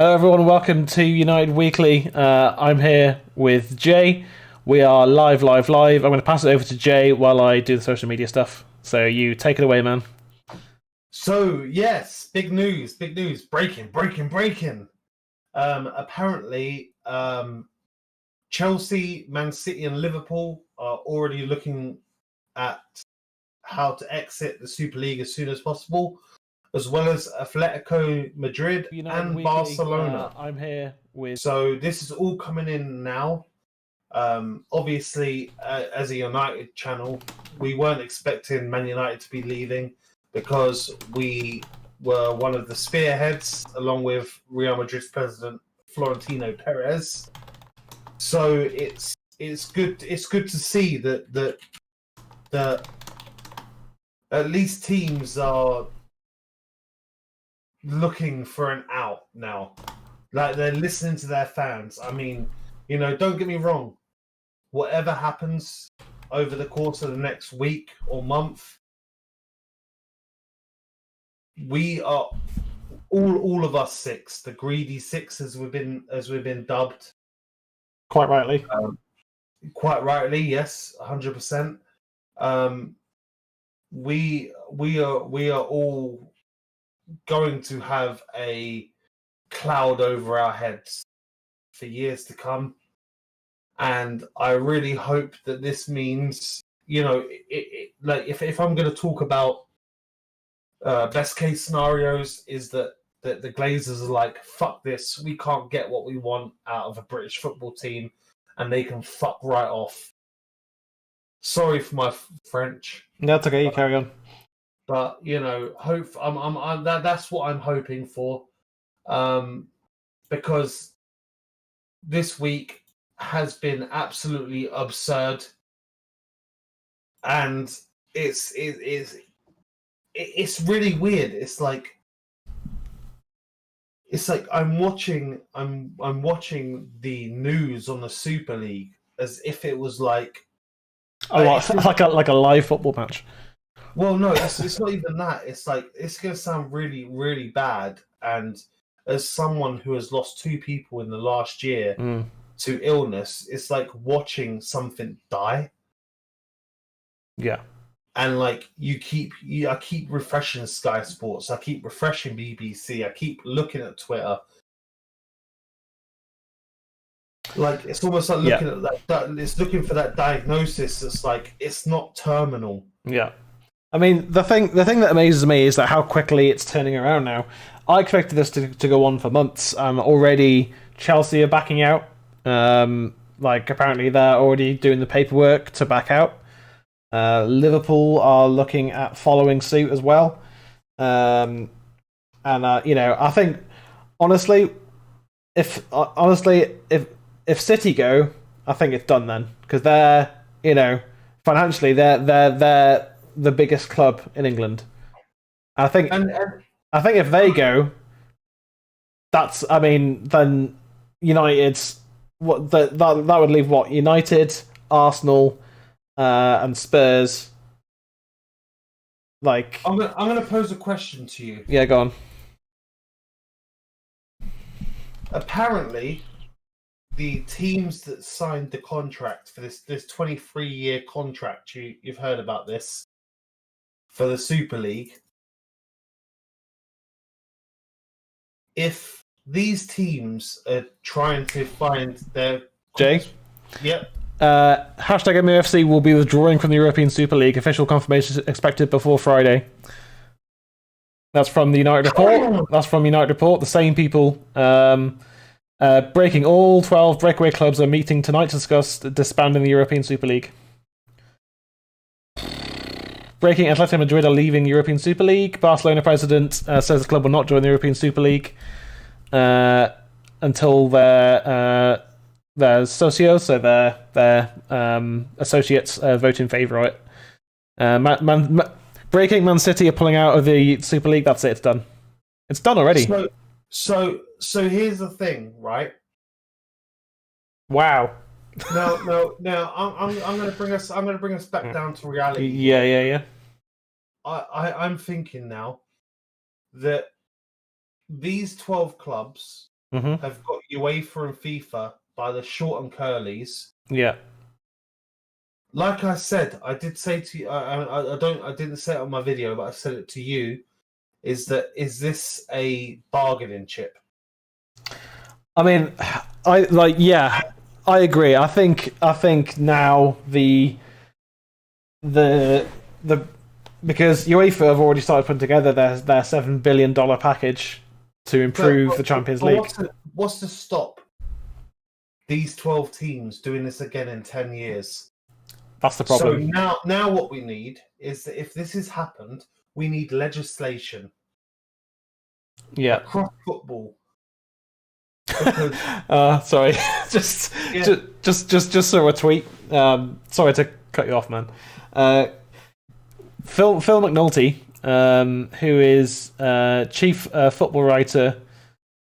Hello everyone, welcome to United Weekly. I'm here with Jay. We are live. I'm going to pass it over to Jay while I do the social media stuff. So you take it away, man. So yes, big news, breaking. Apparently, Chelsea, Man City, and Liverpool are already looking at how to exit the Super League as soon as possible, as well as Atletico Madrid United and Weekly, Barcelona. I'm here with. So this is all coming in now. Obviously, as a United channel, we weren't expecting Man United to be leaving because we were one of the spearheads, along with Real Madrid's president Florentino Perez. So it's good to see that at least teams are looking for an out now. Like, they're listening to their fans. I mean, don't get me wrong. Whatever happens over the course of the next week or month, we are all of us six, the greedy six, as we've been dubbed. Quite rightly. Quite rightly, yes, 100%. We are all going to have a cloud over our heads for years to come. And I really hope that this means, like if I'm going to talk about best case scenarios, is that the Glazers are like, fuck this, we can't get what we want out of a British football team, and they can fuck right off. Sorry for my French. That's okay. You carry on. But hope that's what I'm hoping for, because this week has been absolutely absurd, and it's really weird. It's like I'm watching the news on the Super League as if it was like like a live football match. Well, no, it's not even that. It's like, it's going to sound really, really bad. And as someone who has lost two people in the last year to illness, it's like watching something die. Yeah. And like I keep refreshing Sky Sports, I keep refreshing BBC, I keep looking at Twitter. Like, it's almost like looking at that. It's looking for that diagnosis. It's like, it's not terminal. Yeah. I mean, the thing that amazes me is that how quickly it's turning around now. I expected this to go on for months. Already Chelsea are backing out. Like, apparently they're already doing the paperwork to back out. Liverpool are looking at following suit as well. I think honestly, if City go, I think it's done then, because they're financially they're the biggest club in England. I think if they go, then United's that would leave United, Arsenal, and Spurs. Like, I'm gonna pose a question to you. Yeah, go on. Apparently, the teams that signed the contract for this 23-year contract, you've heard about this, for the Super League. If these teams are trying to find their... Jay? Yep. Hashtag MUFC will be withdrawing from the European Super League. Official confirmation is expected before Friday. That's from the United Report. The same people. Breaking, all 12 breakaway clubs are meeting tonight to discuss disbanding the European Super League. Breaking, Atletico Madrid are leaving the European Super League. Barcelona president says the club will not join the European Super League until their socios, so their associates, vote in favour of it. Breaking, Man City are pulling out of the Super League. That's it. It's done. It's done already. So here's the thing, right? Wow. No. I'm gonna bring us back down to reality. Yeah. I'm thinking now that these 12 clubs have got UEFA and FIFA by the short and curlies. Yeah. Like I said, I did say to you, I didn't say it on my video, but I said it to you. Is this a bargaining chip? I mean, I agree. I think now the because UEFA have already started putting together their $7 billion package to improve the Champions League. What's to stop these 12 teams doing this again in 10 years? That's the problem. So now what we need is that if this has happened, we need legislation. Yeah. Across football. Sorry. just saw a tweet. Sorry to cut you off, man. Phil McNulty, who is chief football writer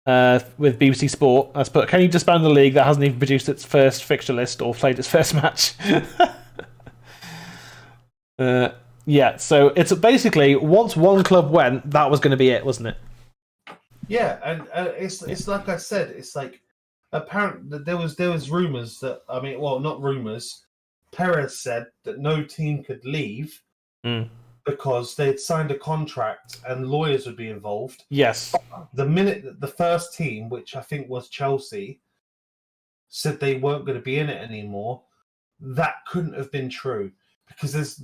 with BBC Sport, has put, "Can you disband the league that hasn't even produced its first fixture list or played its first match?" Yeah, so it's basically once one club went, that was going to be it, wasn't it? Yeah, and it's like I said, it's like apparent there was rumors that not rumors. Perez said that no team could leave because they'd signed a contract and lawyers would be involved. Yes. The minute that the first team, which I think was Chelsea, said they weren't going to be in it anymore, that couldn't have been true because there's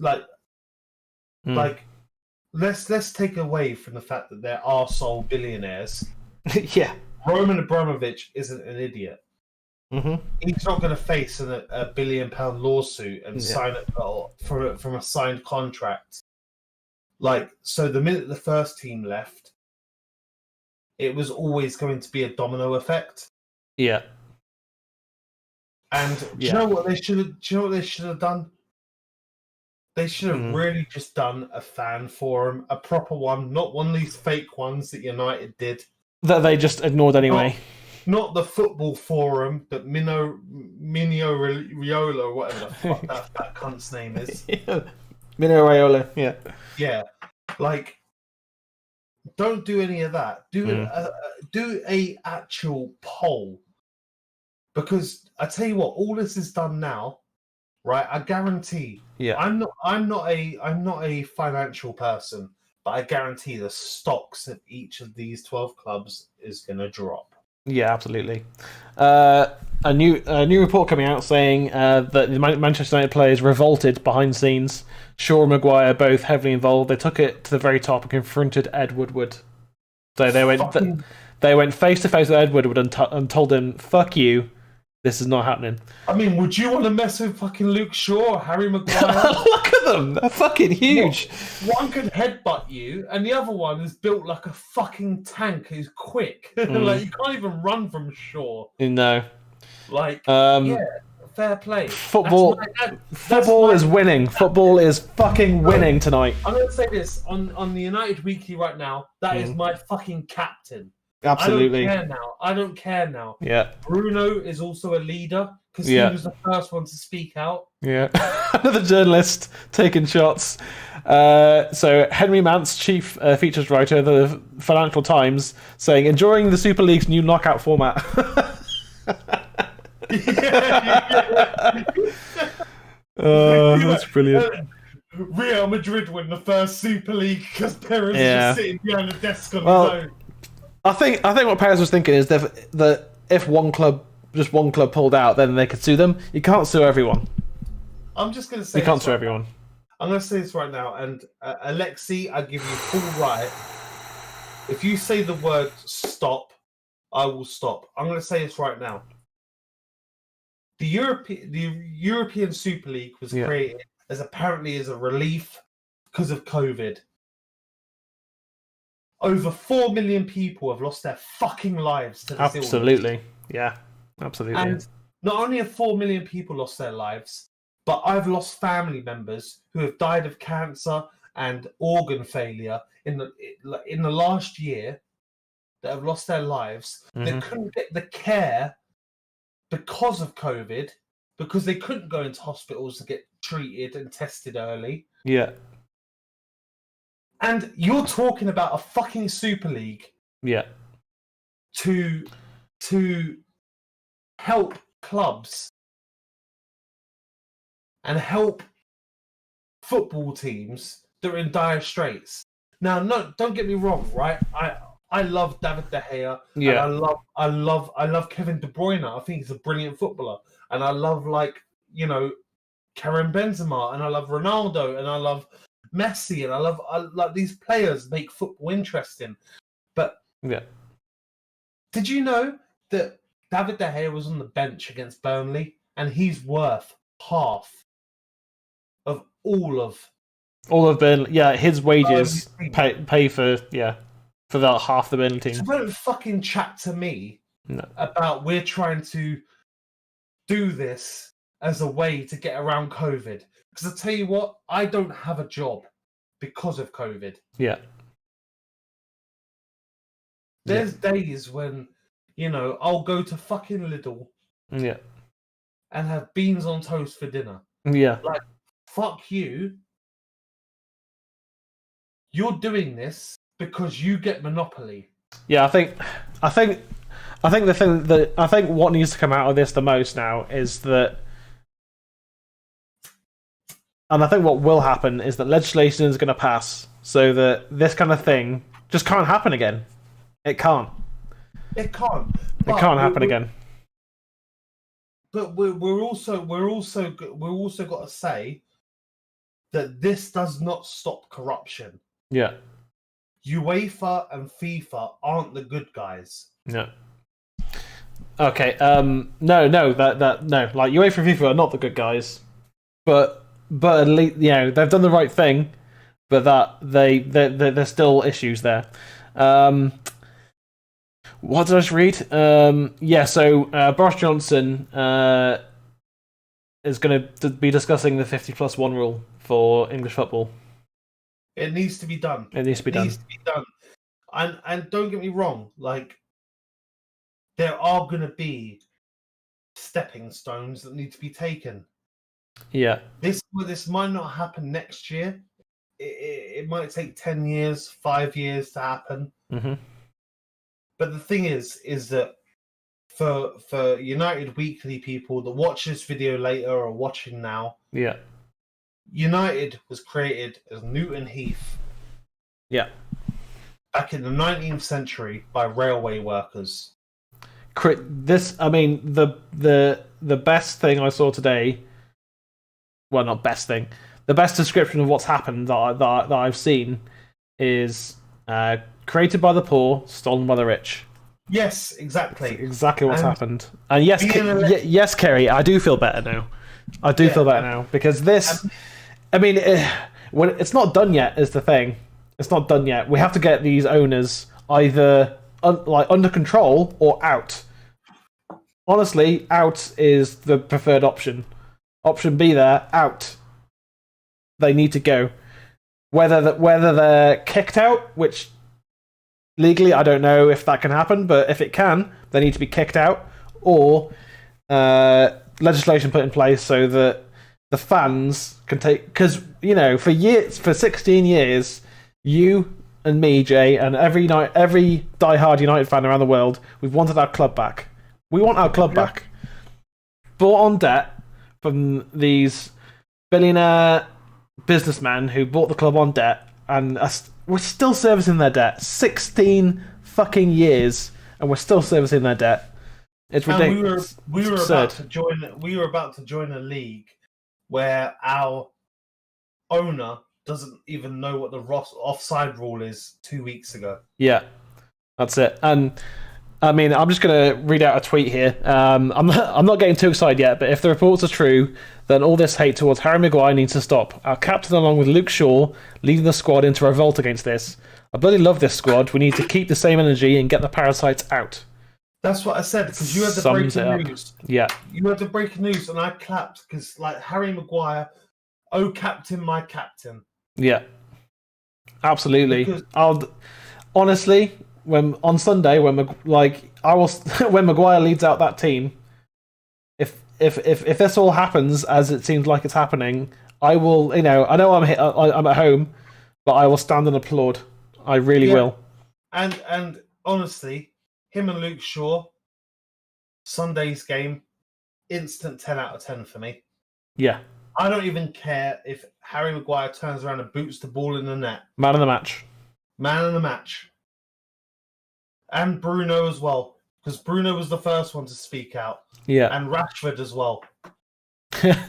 let's take away from the fact that they're arsehole billionaires. Yeah. Roman Abramovich isn't an idiot. Mm-hmm. He's not going to face a £1 billion lawsuit and sign it from a signed contract. So the minute the first team left, it was always going to be a domino effect. Yeah. And do you know what they should have done? They should have really just done a fan forum, a proper one, not one of these fake ones that United did. That they just ignored anyway. Not the football forum, but Minio Riola, or whatever the fuck that cunt's name is. Yeah. Minio Raiola, yeah. Yeah. Don't do any of that. Do a actual poll. Because I tell you what, all this is done now, right? I guarantee. Yeah. I'm not a financial person, but I guarantee the stocks of each of these 12 clubs is going to drop. Yeah, absolutely. A new report coming out saying that the Manchester United players revolted behind the scenes. Shaw and Maguire both heavily involved. They took it to the very top and confronted Ed Woodward. So they went face to face with Ed Woodward and told him, "Fuck you. This is not happening." I mean, would you want to mess with fucking Luke Shaw or Harry Maguire? Look at them. They're fucking huge. One could headbutt you, and the other one is built like a fucking tank who's quick. You can't even run from Shaw. No. Fair play. Football is winning. Football is fucking winning tonight. I'm going to say this on the United Weekly right now. That is my fucking captain. Absolutely. I don't care now. Yeah. Bruno is also a leader because he was the first one to speak out. Yeah. Another journalist taking shots. So Henry Mance, chief features writer of the Financial Times, saying, "Enjoying the Super League's new knockout format." That's brilliant. Real Madrid win the first Super League because Perez is just sitting behind the desk on his own. I think what Perez was thinking is that if one club pulled out, then they could sue them. You can't sue everyone. I'm just going to say you can't sue everyone. I'm going to say this right now, and Alexi, I give you full right. If you say the word stop, I will stop. I'm going to say this right now. The European Super League was created as a relief because of COVID. Over 4 million people have lost their fucking lives to this illness. Absolutely. Yeah, absolutely. And not only have 4 million people lost their lives, but I've lost family members who have died of cancer and organ failure in the last year that have lost their lives. That couldn't get the care because of COVID, because they couldn't go into hospitals to get treated and tested early. Yeah. And you're talking about a fucking Super League. Yeah. To to help clubs and help football teams that are in dire straits. Now, no, don't get me wrong, right? I love David De Gea, and I love Kevin De Bruyne. I think he's a brilliant footballer, and I love Karim Benzema, and I love Ronaldo, and I love Messi, and I love these players make football interesting. But did you know that David De Gea was on the bench against Burnley, and he's worth half of all of Burnley? Yeah, his wages pay for that half the Burnley team. So don't fucking chat to me about we're trying to do this as a way to get around COVID. Because I tell you what, I don't have a job because of COVID. Yeah. There's days when, I'll go to fucking Lidl and have beans on toast for dinner. Yeah. Like, fuck you. You're doing this because you get monopoly. Yeah, I think the thing that I think what needs to come out of this the most now is that, and I think what will happen is that legislation is going to pass so that this kind of thing just can't happen again. It can't. It can't. It can't happen again. But we're also got to say that this does not stop corruption. Yeah. UEFA and FIFA aren't the good guys. No. Okay. No. Like UEFA and FIFA are not the good guys, but at least they've done the right thing, but that there's still issues there. What did I just read? So Boris Johnson is going to be discussing the 50+1 rule for English football. It needs to be done. It needs to be done. And don't get me wrong, like, there are going to be stepping stones that need to be taken. Yeah. This might not happen next year. It might take 10 years, 5 years to happen. Mm-hmm. But the thing is that for United Weekly people that watch this video later or watching now, United was created as Newton Heath. Yeah. Back in the 19th century by railway workers. This, I mean, the best thing I saw today. Well, not best thing. The best description of what's happened that I've seen is created by the poor, stolen by the rich. Yes, exactly. That's exactly what's happened. And yes, Kerry, I do feel better now. I do feel better now because this. I mean, it's not done yet. Is the thing. It's not done yet. We have to get these owners either under control or out. Honestly, out is the preferred option. Option B there, out. They need to go. Whether they're kicked out, which legally I don't know if that can happen, but if it can, they need to be kicked out, or legislation put in place so that the fans can take. Because for 16 years, you and me, Jay, and every diehard United fan around the world, we've wanted our club back. We want our club back. Bought on debt from these billionaire businessmen who bought the club on debt, and we're still servicing their debt. 16 fucking years, and we're still servicing their debt. It's ridiculous. We were about to join a league where our owner doesn't even know what the offside rule is 2 weeks ago. Yeah, that's it. And I mean, I'm just going to read out a tweet here. I'm not getting too excited yet, but if the reports are true, then all this hate towards Harry Maguire needs to stop. Our captain, along with Luke Shaw, leading the squad into revolt against this. I bloody love this squad. We need to keep the same energy and get the parasites out. That's what I said, because you had the breaking news. Yeah. You had the breaking news, and I clapped, because, like, Harry Maguire, oh, captain, my captain. Yeah. Absolutely. Honestly, on Sunday, when Maguire leads out that team, if this all happens as it seems like it's happening, I will. I know I'm at home, but I will stand and applaud. I really will. And honestly, him and Luke Shaw, Sunday's game, instant 10 out of 10 for me. Yeah. I don't even care if Harry Maguire turns around and boots the ball in the net. Man of the match. Man of the match. And Bruno as well, because Bruno was the first one to speak out. Yeah. And Rashford as well.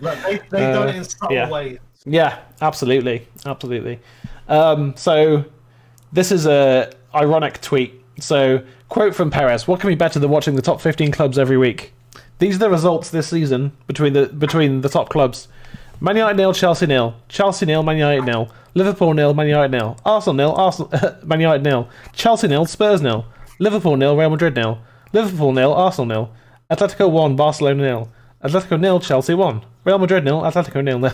Like they've done it in subtle ways. Yeah, absolutely. Absolutely. So this is a ironic tweet. So, quote from Perez: "What can be better than watching the top 15 clubs every week? These are the results this season between the top clubs. Man United 0, Chelsea 0, Chelsea 0, Man United 0, Liverpool 0, Man United 0, Arsenal 0, Man United 0, Chelsea 0, Spurs 0, Liverpool 0, Real Madrid 0, Liverpool 0, Arsenal 0, Atletico 1, Barcelona 0, Atletico 0, Chelsea 1, Real Madrid 0, Atletico 0,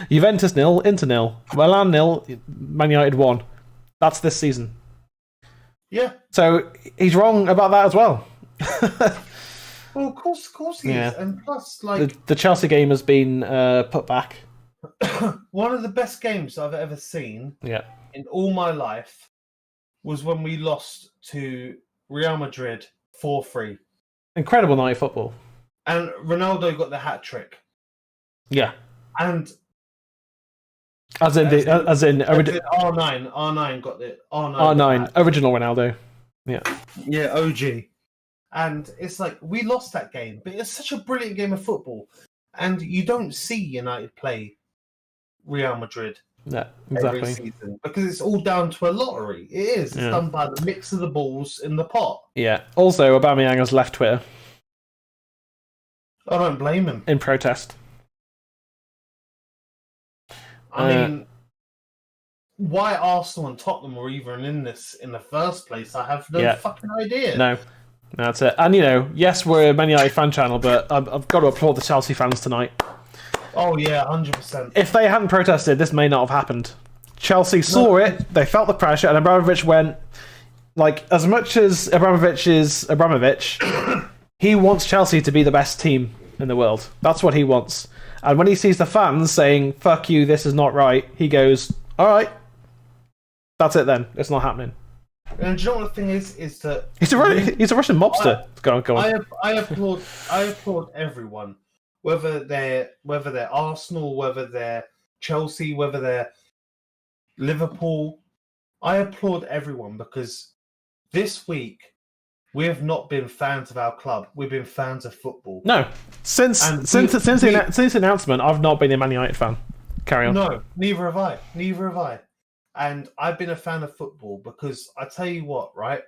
Juventus 0, Inter 0, Milan 0, Man United 1. That's this season." Yeah. So he's wrong about that as well. Well, of course he is. And plus, like... The Chelsea game has been put back. One of the best games I've ever seen in all my life was when we lost to Real Madrid 4-3. Incredible night of football. And Ronaldo got the hat-trick. Yeah. And... As in R9 got the... R9, original Ronaldo. Yeah. Yeah, OG. And it's like, we lost that game, but it's such a brilliant game of football. And you don't see United play Real Madrid every season because it's all down to a lottery. It is. It's done by the mix of the balls in the pot. Yeah. Also, Aubameyang has left Twitter. I don't blame him. In protest. I mean, why Arsenal and Tottenham were even in this in the first place, I have no fucking idea. No, that's it. And, yes, we're a Man United fan channel, but I've got to applaud the Chelsea fans tonight. Oh, yeah, 100%. If they hadn't protested, this may not have happened. Chelsea saw it, they felt the pressure, and Abramovich went, like, as much as Abramovich is Abramovich, he wants Chelsea to be the best team in the world. That's what he wants. And when he sees the fans saying, "Fuck you, this is not right," he goes, "All right. That's it then. It's not happening." And do you know what the thing is that... He's a Russian mobster. Go on. I applaud everyone. Whether they're Arsenal, whether they're Chelsea, whether they're Liverpool. I applaud everyone because this week... we have not been fans of our club. We've been fans of football. No. Since the announcement, I've not been a Man United fan. Carry on. No, neither have I. And I've been a fan of football because I tell you what, right?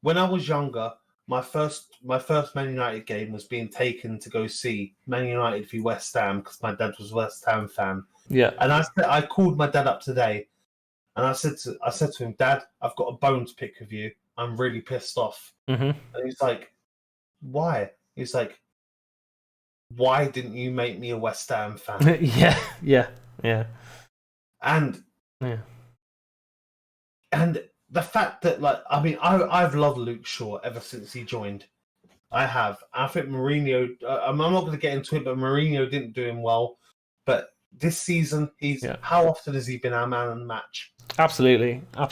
When I was younger, my first Man United game was being taken to go see Man United v West Ham because my dad was a West Ham fan. Yeah. And I called my dad up today, and I said to him, "Dad, I've got a bone to pick with you. I'm really pissed off." Mm-hmm. And he's like, "Why?" He's like, "Why didn't you make me a West Ham fan?" Yeah. And the fact that, like, I mean, I've loved Luke Shaw ever since he joined. I have. I think Mourinho, I'm not going to get into it, but Mourinho didn't do him well. But this season, how often has he been our man in the match? Absolutely. I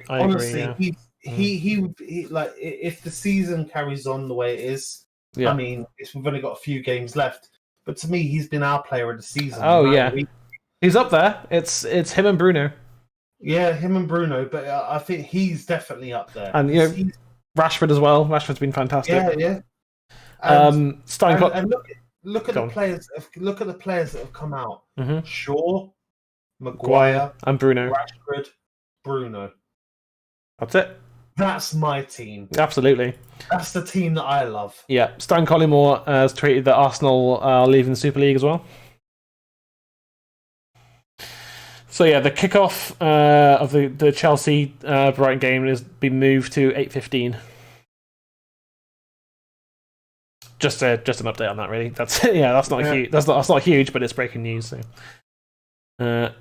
honestly, agree. Yeah. He like, if the season carries on the way it is, I mean, we've only got a few games left, but to me, he's been our player of the season. Oh yeah, he's up there. It's him and Bruno. Yeah, him and Bruno, but I think he's definitely up there. And Rashford as well. Rashford's been fantastic. Yeah. And look at the players. Look at the players that have come out. Mm-hmm. Shaw, Maguire, and Bruno. Rashford, Bruno. That's it. That's my team. Absolutely. That's the team that I love. Yeah. Stan Collymore has tweeted that Arsenal are leaving the Super League as well. So yeah, the kickoff of the Chelsea Brighton game has been moved to 8:15. Just an update on that, really. That's huge. That's not huge, but it's breaking news. So.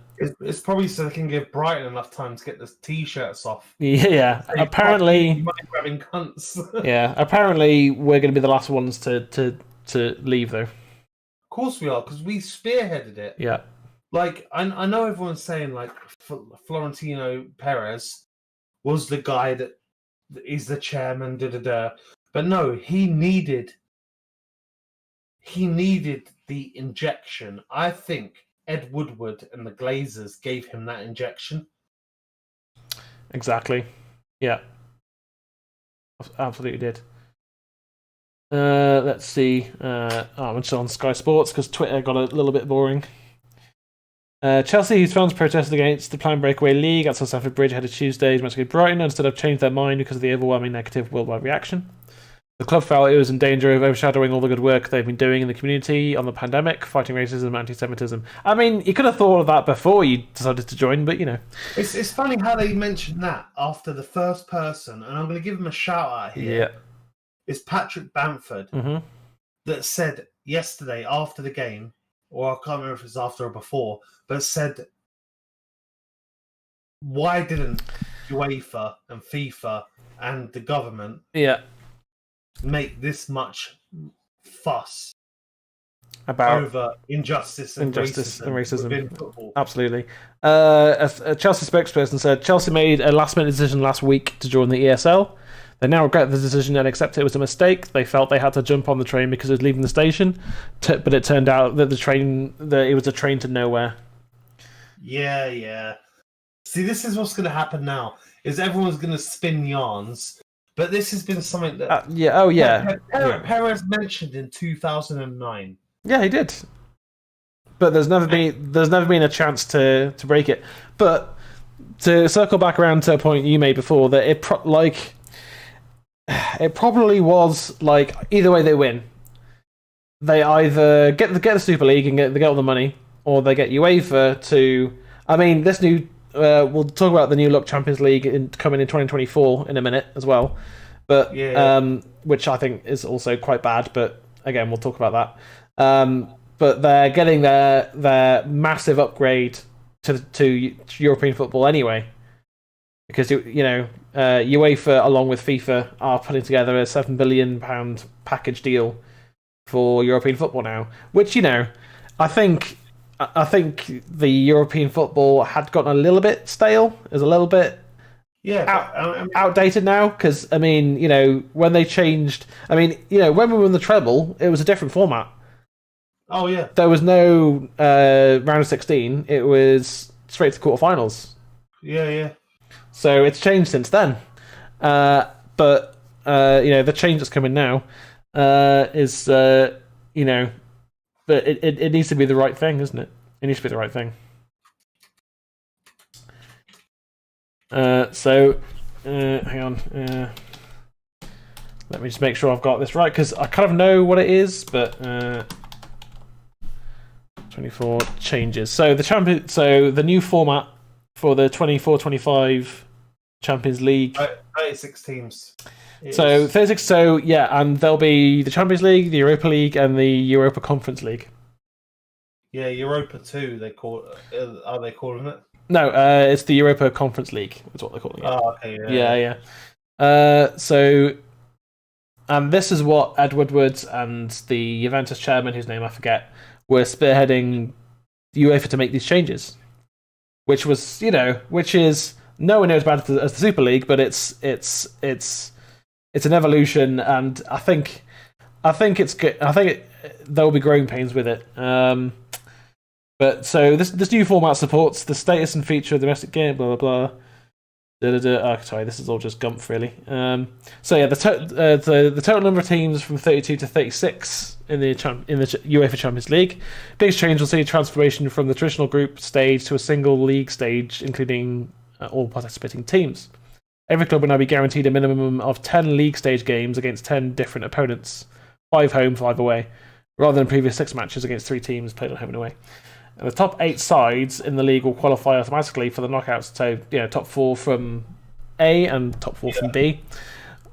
It's probably so they can give Brighton enough time to get the t-shirts off. Yeah. Apparently, grabbing cunts. Yeah. Apparently, we're going to be the last ones to leave, though. Of course we are, because we spearheaded it. Yeah. Like, I know everyone's saying, like, Florentino Perez was the guy that is the chairman, But no, he needed the injection. I think Ed Woodward and the Glazers gave him that injection. Exactly. Yeah. Absolutely did. Let's see. I'm just on Sky Sports because Twitter got a little bit boring. Chelsea, whose fans protested against the planned breakaway league outside Stamford Bridge ahead of Tuesday's match against Brighton, instead have changed their mind because of the overwhelming negative worldwide reaction. The club felt it was in danger of overshadowing all the good work they've been doing in the community on the pandemic, fighting racism and anti-Semitism. I mean, you could have thought of that before you decided to join, but you know. It's funny how they mentioned that after the first person, and I'm going to give him a shout out here. Yeah. It's Patrick Bamford that said yesterday after the game, or I can't remember if it's after or before, but said, why didn't UEFA and FIFA and the government make this much fuss about over injustice and racism within football? Absolutely. A Chelsea spokesperson said Chelsea made a last-minute decision last week to join the ESL. They now regret the decision and accept it was a mistake. They felt they had to jump on the train because it was leaving the station, but it turned out that it was a train to nowhere. Yeah. See, this is what's going to happen now. Is everyone's going to spin yarns, but this has been something that Perez mentioned in 2009. Yeah, he did. But there's never been a chance to break it. But to circle back around to a point you made before, that it probably was like either way they win. They either get the Super League and get all the money, or they get UEFA to. I mean, this new. We'll talk about the new look Champions League coming in 2024 in a minute as well, but which I think is also quite bad. But again, we'll talk about that. But they're getting their massive upgrade to European football anyway, because UEFA along with FIFA are putting together a £7 billion package deal for European football now, which I think the European football had gotten a little bit stale, is a little bit outdated now. Because when they changed, when we won the treble, it was a different format. Oh yeah, there was no round of 16. It was straight to quarterfinals. Yeah. So it's changed since then. But the change that's coming now is but it needs to be the right thing, isn't it? It needs to be the right thing. Hang on. Let me just make sure I've got this right, because I kind of know what it is, but 24 changes. So the new format for the 24-25 Champions League. 36 teams. So 36. So yeah, and there'll be the Champions League, the Europa League, and the Europa Conference League. Yeah, Europa 2. They call. Are they calling it? No, it's the Europa Conference League. That's what they're calling it. Oh, okay. Yeah. So, and this is what Ed Woodward and the Juventus chairman, whose name I forget, were spearheading UEFA to make these changes, which is no one knows about it as the Super League, but it's an evolution, and I think it's good. I think there will be growing pains with it. But so this new format supports the status and feature of the domestic game. Blah blah blah. Oh, sorry, this is all just gumph, really. So yeah, the total number of teams from 32 to 36 in the UEFA Champions League. Biggest change will see a transformation from the traditional group stage to a single league stage, including all participating teams. Every club will now be guaranteed a minimum of 10 league stage games against 10 different opponents, 5 home, 5 away, rather than previous 6 matches against 3 teams played on home and away. And the top 8 sides in the league will qualify automatically for the knockouts. So, top 4 from A and top 4 from B.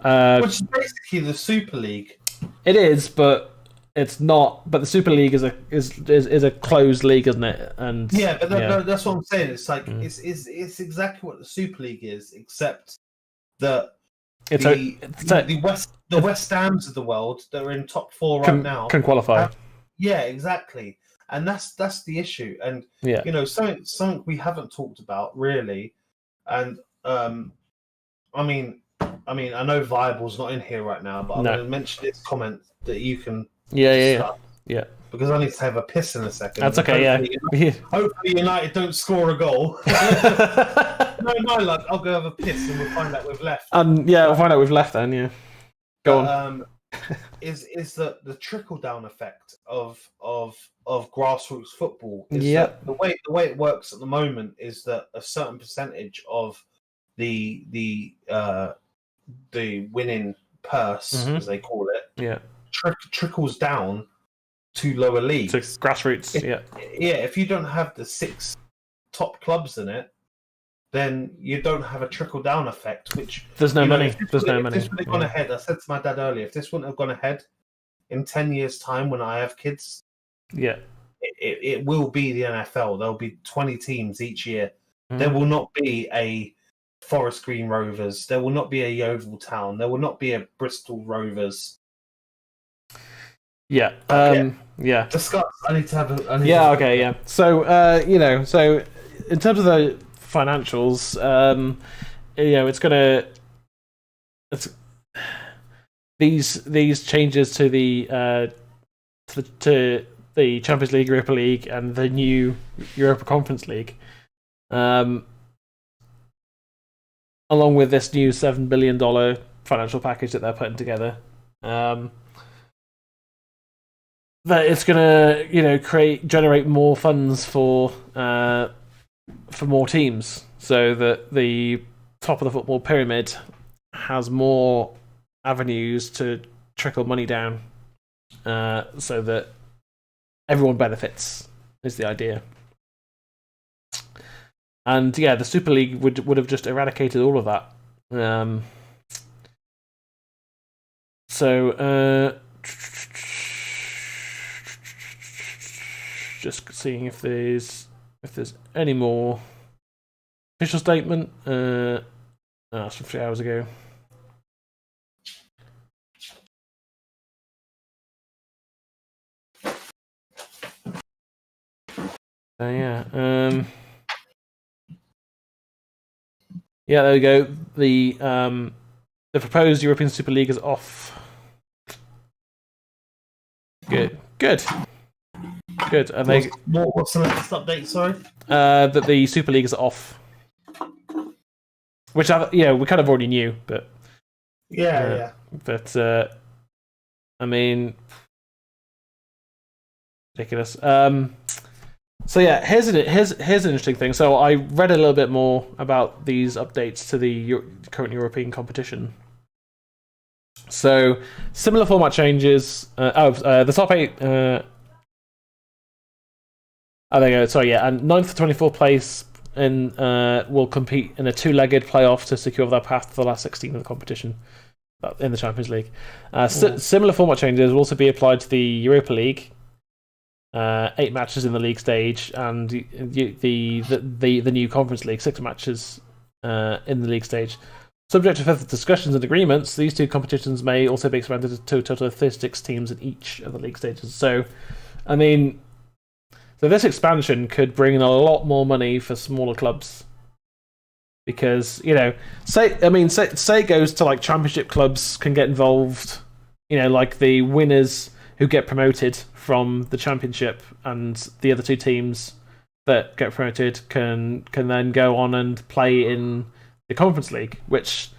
Which is basically the Super League. It is, but it's not. But the Super League is a closed league, isn't it? And that's what I'm saying. It's like it's exactly what the Super League is, except that the West Hams of the world that are in top 4 right now can qualify. Exactly. And that's the issue. And something we haven't talked about really. And I mean, I know Viable's not in here right now, but I'm going to mention this comment that you can yeah. Because I need to have a piss in a second. That's okay, Hopefully United don't score a goal. no luck. I'll go have a piss and we'll find out we've left. We'll find out we've left then, yeah. Go on. Is the trickle down effect of grassroots football? That the way it works at the moment is that a certain percentage of the winning purse, as they call it, trickles down to lower leagues. To grassroots, if you don't have the 6 top clubs in it, then you don't have a trickle down effect. Which there's no money. If this would have gone ahead, I said to my dad earlier, if this wouldn't have gone ahead in 10 years' time when I have kids, it will be the NFL. There'll be 20 teams each year. There will not be a Forest Green Rovers. There will not be a Yeovil Town. There will not be a Bristol Rovers. Discuss. I need to have a. So, so in terms of the financials, these changes to the Champions League, Europa League, and the new Europa Conference League, along with this new $7 billion financial package that they're putting together. That it's gonna, generate more funds for more teams, so that the top of the football pyramid has more avenues to trickle money down, so that everyone benefits. Is the idea. And the Super League would have just eradicated all of that. Just seeing if there's any more official statement. That's from 3 hours ago. There we go. The proposed European Super League is off. Good. And what's the latest update? Sorry. That the Super League is off, which we kind of already knew, but But I mean, ridiculous. Here's an interesting thing. So I read a little bit more about these updates to the current European competition. So similar format changes. The top 8. There you go. Sorry, and 9th to 24th place will compete in a 2-legged playoff to secure their path to the last 16 of the competition in the Champions League. Similar format changes will also be applied to the Europa League. 8 matches in the league stage, and the new Conference League, 6 matches in the league stage. Subject to further discussions and agreements, these 2 competitions may also be expanded to a total of 36 teams in each of the league stages. So, I mean, this expansion could bring in a lot more money for smaller clubs, because say it goes to like Championship clubs can get involved, like the winners who get promoted from the Championship, and the other 2 teams that get promoted can then go on and play in the Conference League, which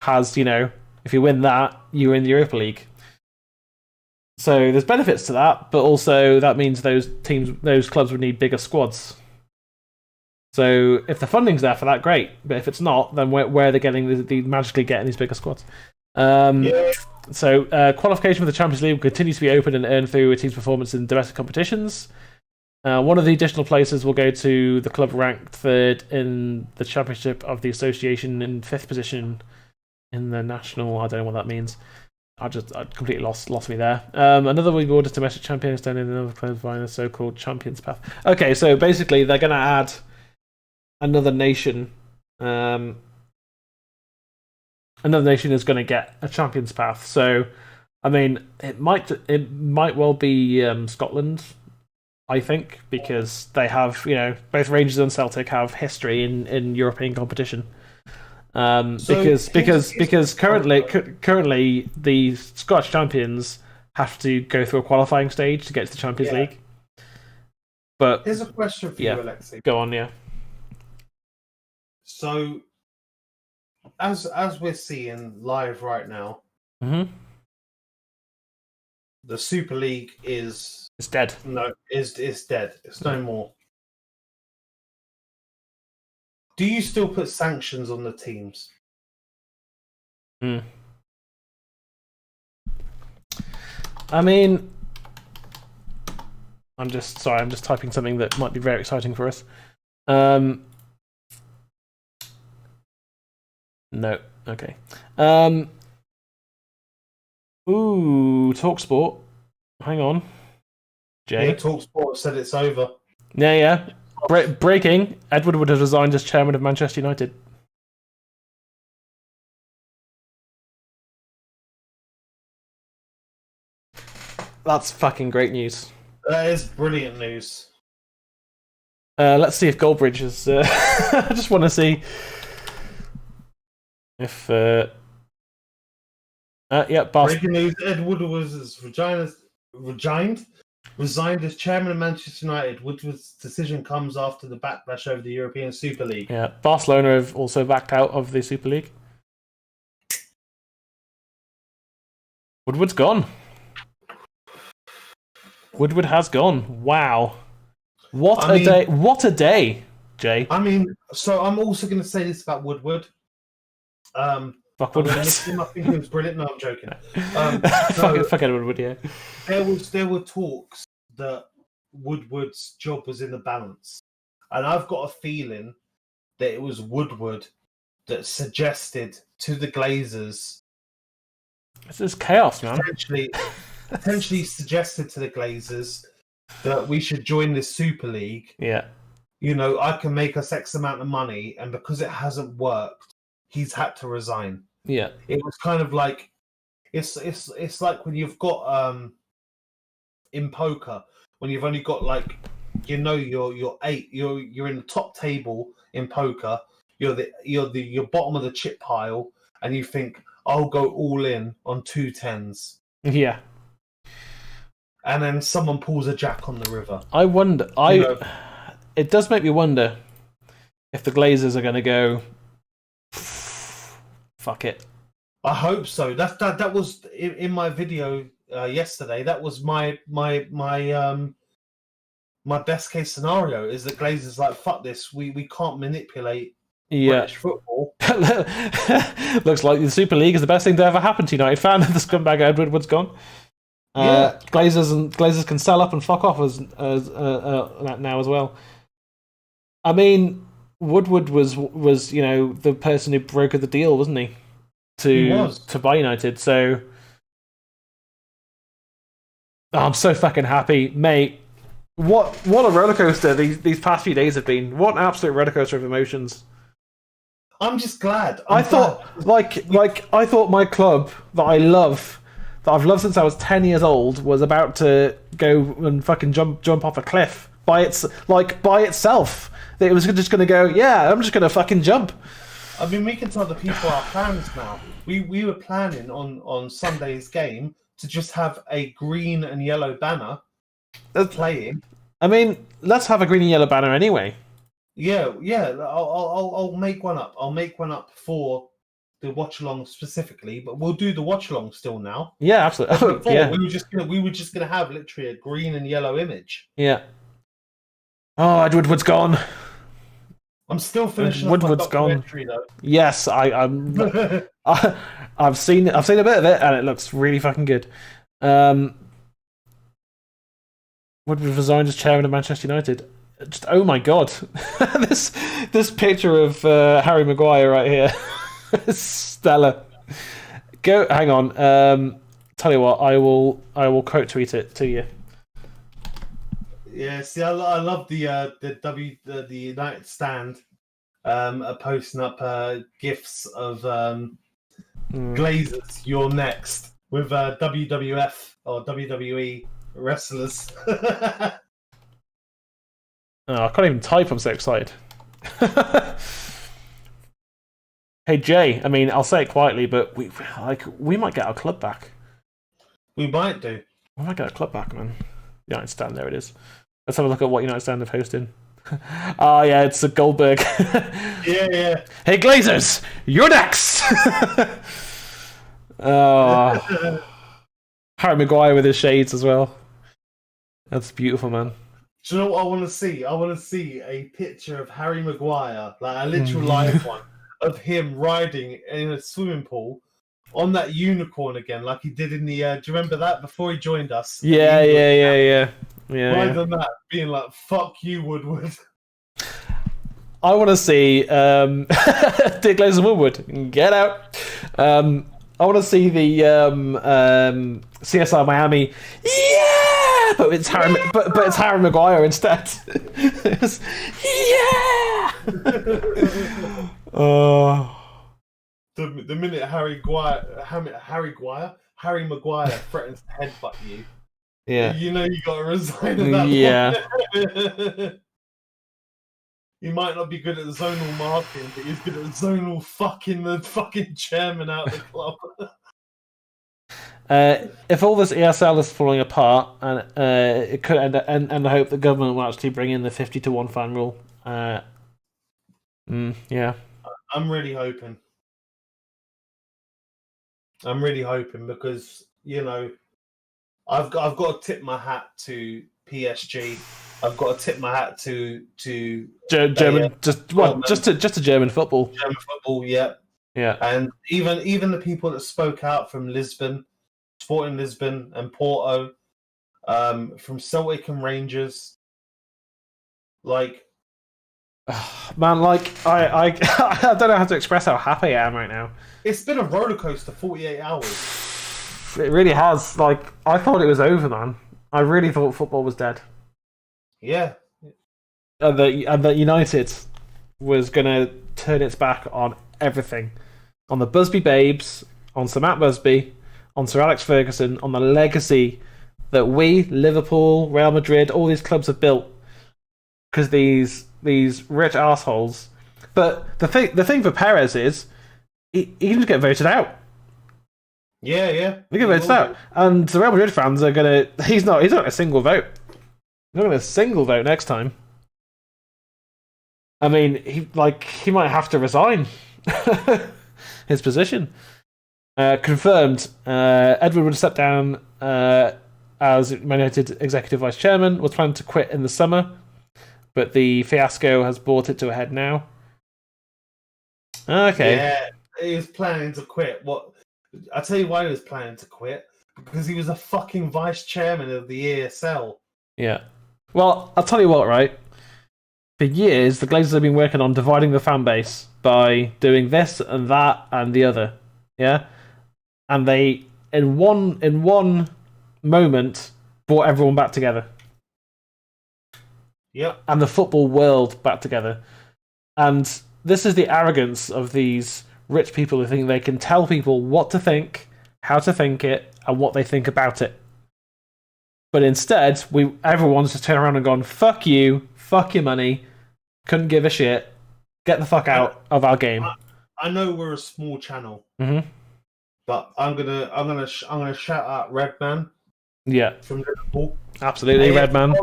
has, if you win that, you're in the Europa League. So there's benefits to that, but also that means those clubs would need bigger squads. So if the funding's there for that, great. But if it's not, then where are they getting magically getting these bigger squads? So qualification for the Champions League will continue to be open and earned through a team's performance in domestic competitions. One of the additional places will go to the club ranked 3rd in the Championship of the Association and 5th position in the national. I don't know what that means. I completely lost me there. Another will be awarded to domestic champions standing in another club via the so-called Champions Path. Okay, so basically they're going to add another nation. Another nation is going to get a Champions Path. So, I mean, it might well be Scotland, I think, because they have, both Rangers and Celtic have history in European competition. Because currently the Scottish champions have to go through a qualifying stage to get to the Champions League. But here's a question for you, Alexei. Go on, yeah. So, as we're seeing live right now, the Super League is dead. No, is dead. It's no more. Do you still put sanctions on the teams? I mean, I'm just typing something that might be very exciting for us. No. Okay. Ooh, TalkSport. Hang on. Jay. Yeah, TalkSport said it's over. Yeah. Breaking. Ed Woodward has resigned as chairman of Manchester United. That's fucking great news. That is brilliant news. Let's see if Goldbridge is... I just want to see if... Breaking news, Ed Woodward was resigned as chairman of Manchester United. Woodward's decision comes after the backlash over the European Super League. Yeah, Barcelona have also backed out of the Super League. Woodward's gone. Woodward has gone. Wow. What a day. What a day, Jay. I mean, so I'm also going to say this about Woodward. Fuck Woodward. I think he was brilliant. No, I'm joking. Fuck Woodward, yeah. There were talks that Woodward's job was in the balance. And I've got a feeling that it was Woodward that suggested to the Glazers... This is chaos, man. Potentially suggested to the Glazers that we should join this Super League. Yeah. You know, I can make us X amount of money, and because it hasn't worked, he's had to resign. Yeah. It was kind of like it's like when you've got in poker, when you've only got like, you know, you're in the top table in poker, you're bottom of the chip pile, and you think, I'll go all in on 2 10s. Yeah. And then someone pulls a jack on the river. I wonder. It does make me wonder if the Glazers are going to go. Fuck it. I hope so. That was in my video yesterday. That was my best case scenario. Is the Glazers like, fuck this? We can't manipulate British football. Looks like the Super League is the best thing to ever happen to United fan. The scumbag Ed Woodward's gone. Glazers can sell up and fuck off as now as well. I mean, Woodward was the person who brokered the deal, wasn't he? To buy United. So I'm so fucking happy, mate. What a rollercoaster these past few days have been. What an absolute rollercoaster of emotions. I'm just glad. I thought my club that I've loved since I was 10 years old was about to go and fucking jump off a cliff by itself. That it was just going to go, yeah, I'm just going to fucking jump. I mean, we can tell the people our plans now. We were planning on Sunday's game to just have a green and yellow banner playing. I mean, let's have a green and yellow banner anyway. Yeah. I'll make one up. I'll make one up for the watch along specifically, but we'll do the watch along still now. Yeah, absolutely. Before, yeah. We were just gonna have literally a green and yellow image. Yeah. Oh, Ed Woodward's gone. I'm still finishing Woodward's up my documentary, though. Yes, I've seen a bit of it, and it looks really fucking good. Woodward resigned as chairman of Manchester United. Just oh my god, this picture of Harry Maguire right here. Stellar. Go. Hang on. Tell you what. I will quote tweet it to you. Yeah. See, I love the United stand posting up gifs of Glazers. You're next with WWF or WWE wrestlers. Oh, I can't even type. I'm so excited. Hey Jay, I mean, I'll say it quietly, but we might get our club back. We might do. We might get our club back, man. United Stand, there it is. Let's have a look at what United Stand have hosted. Oh yeah, it's a Goldberg. Yeah. Hey Glazers, you're next. Oh, Harry Maguire with his shades as well. That's beautiful, man. Do you know what I want to see? I want to see a picture of Harry Maguire, like a literal live one, of him riding in a swimming pool on that unicorn again, like he did in the. Do you remember that before he joined us? Yeah. Riding on that, being like, "Fuck you, Woodward." I want to see Dick Glazer Woodward get out. I want to see the CSI Miami. Yeah, but it's Harry. But it's Harry Maguire instead. Yeah. Oh. The minute Harry Maguire threatens to headbutt you, yeah, you know you got to resign at that point. He might not be good at zonal marking, but he's good at zonal fucking the fucking chairman out of the club. If all this ESL is falling apart, and it could end, and I hope the government will actually bring in the 50-1 fan rule. Yeah, I'm really hoping. Because I've got to tip my hat to PSG. I've got to tip my hat to German, just to German football. German football, yeah. And even the people that spoke out from Lisbon, Sporting Lisbon and Porto, from Celtic and Rangers, like, man, like I I don't know how to express how happy I am right now. It's been a roller coaster 48 hours. It really has. Like, I thought it was over, man. I really thought football was dead. Yeah. And that United was going to turn its back on everything. On the Busby Babes, on Sir Matt Busby, on Sir Alex Ferguson, on the legacy that we, Liverpool, Real Madrid, all these clubs have built. Because these rich assholes. But the thing for Perez is, he can just get voted out. Yeah. They get voted out. And the Real Madrid fans are going to... He's not a single vote. Not going to single vote next time. I mean, he might have to resign his position. Confirmed. Edward would step down as Man United executive vice chairman. Was planning to quit in the summer, but the fiasco has brought it to a head now. Okay. Yeah, he was planning to quit. I tell you why he was planning to quit, because he was a fucking vice chairman of the ESL. Yeah. Well, I'll tell you what, right? For years, the Glazers have been working on dividing the fan base by doing this and that and the other. Yeah? And they, in one moment, brought everyone back together. Yep. And the football world back together. And this is the arrogance of these rich people who think they can tell people what to think, how to think it, and what they think about it. But instead, everyone's just turned around and gone, fuck you, fuck your money, couldn't give a shit, get the fuck out of our game. I know we're a small channel, but I'm gonna shout out Redman. Yeah, from Liverpool. Absolutely, Redman.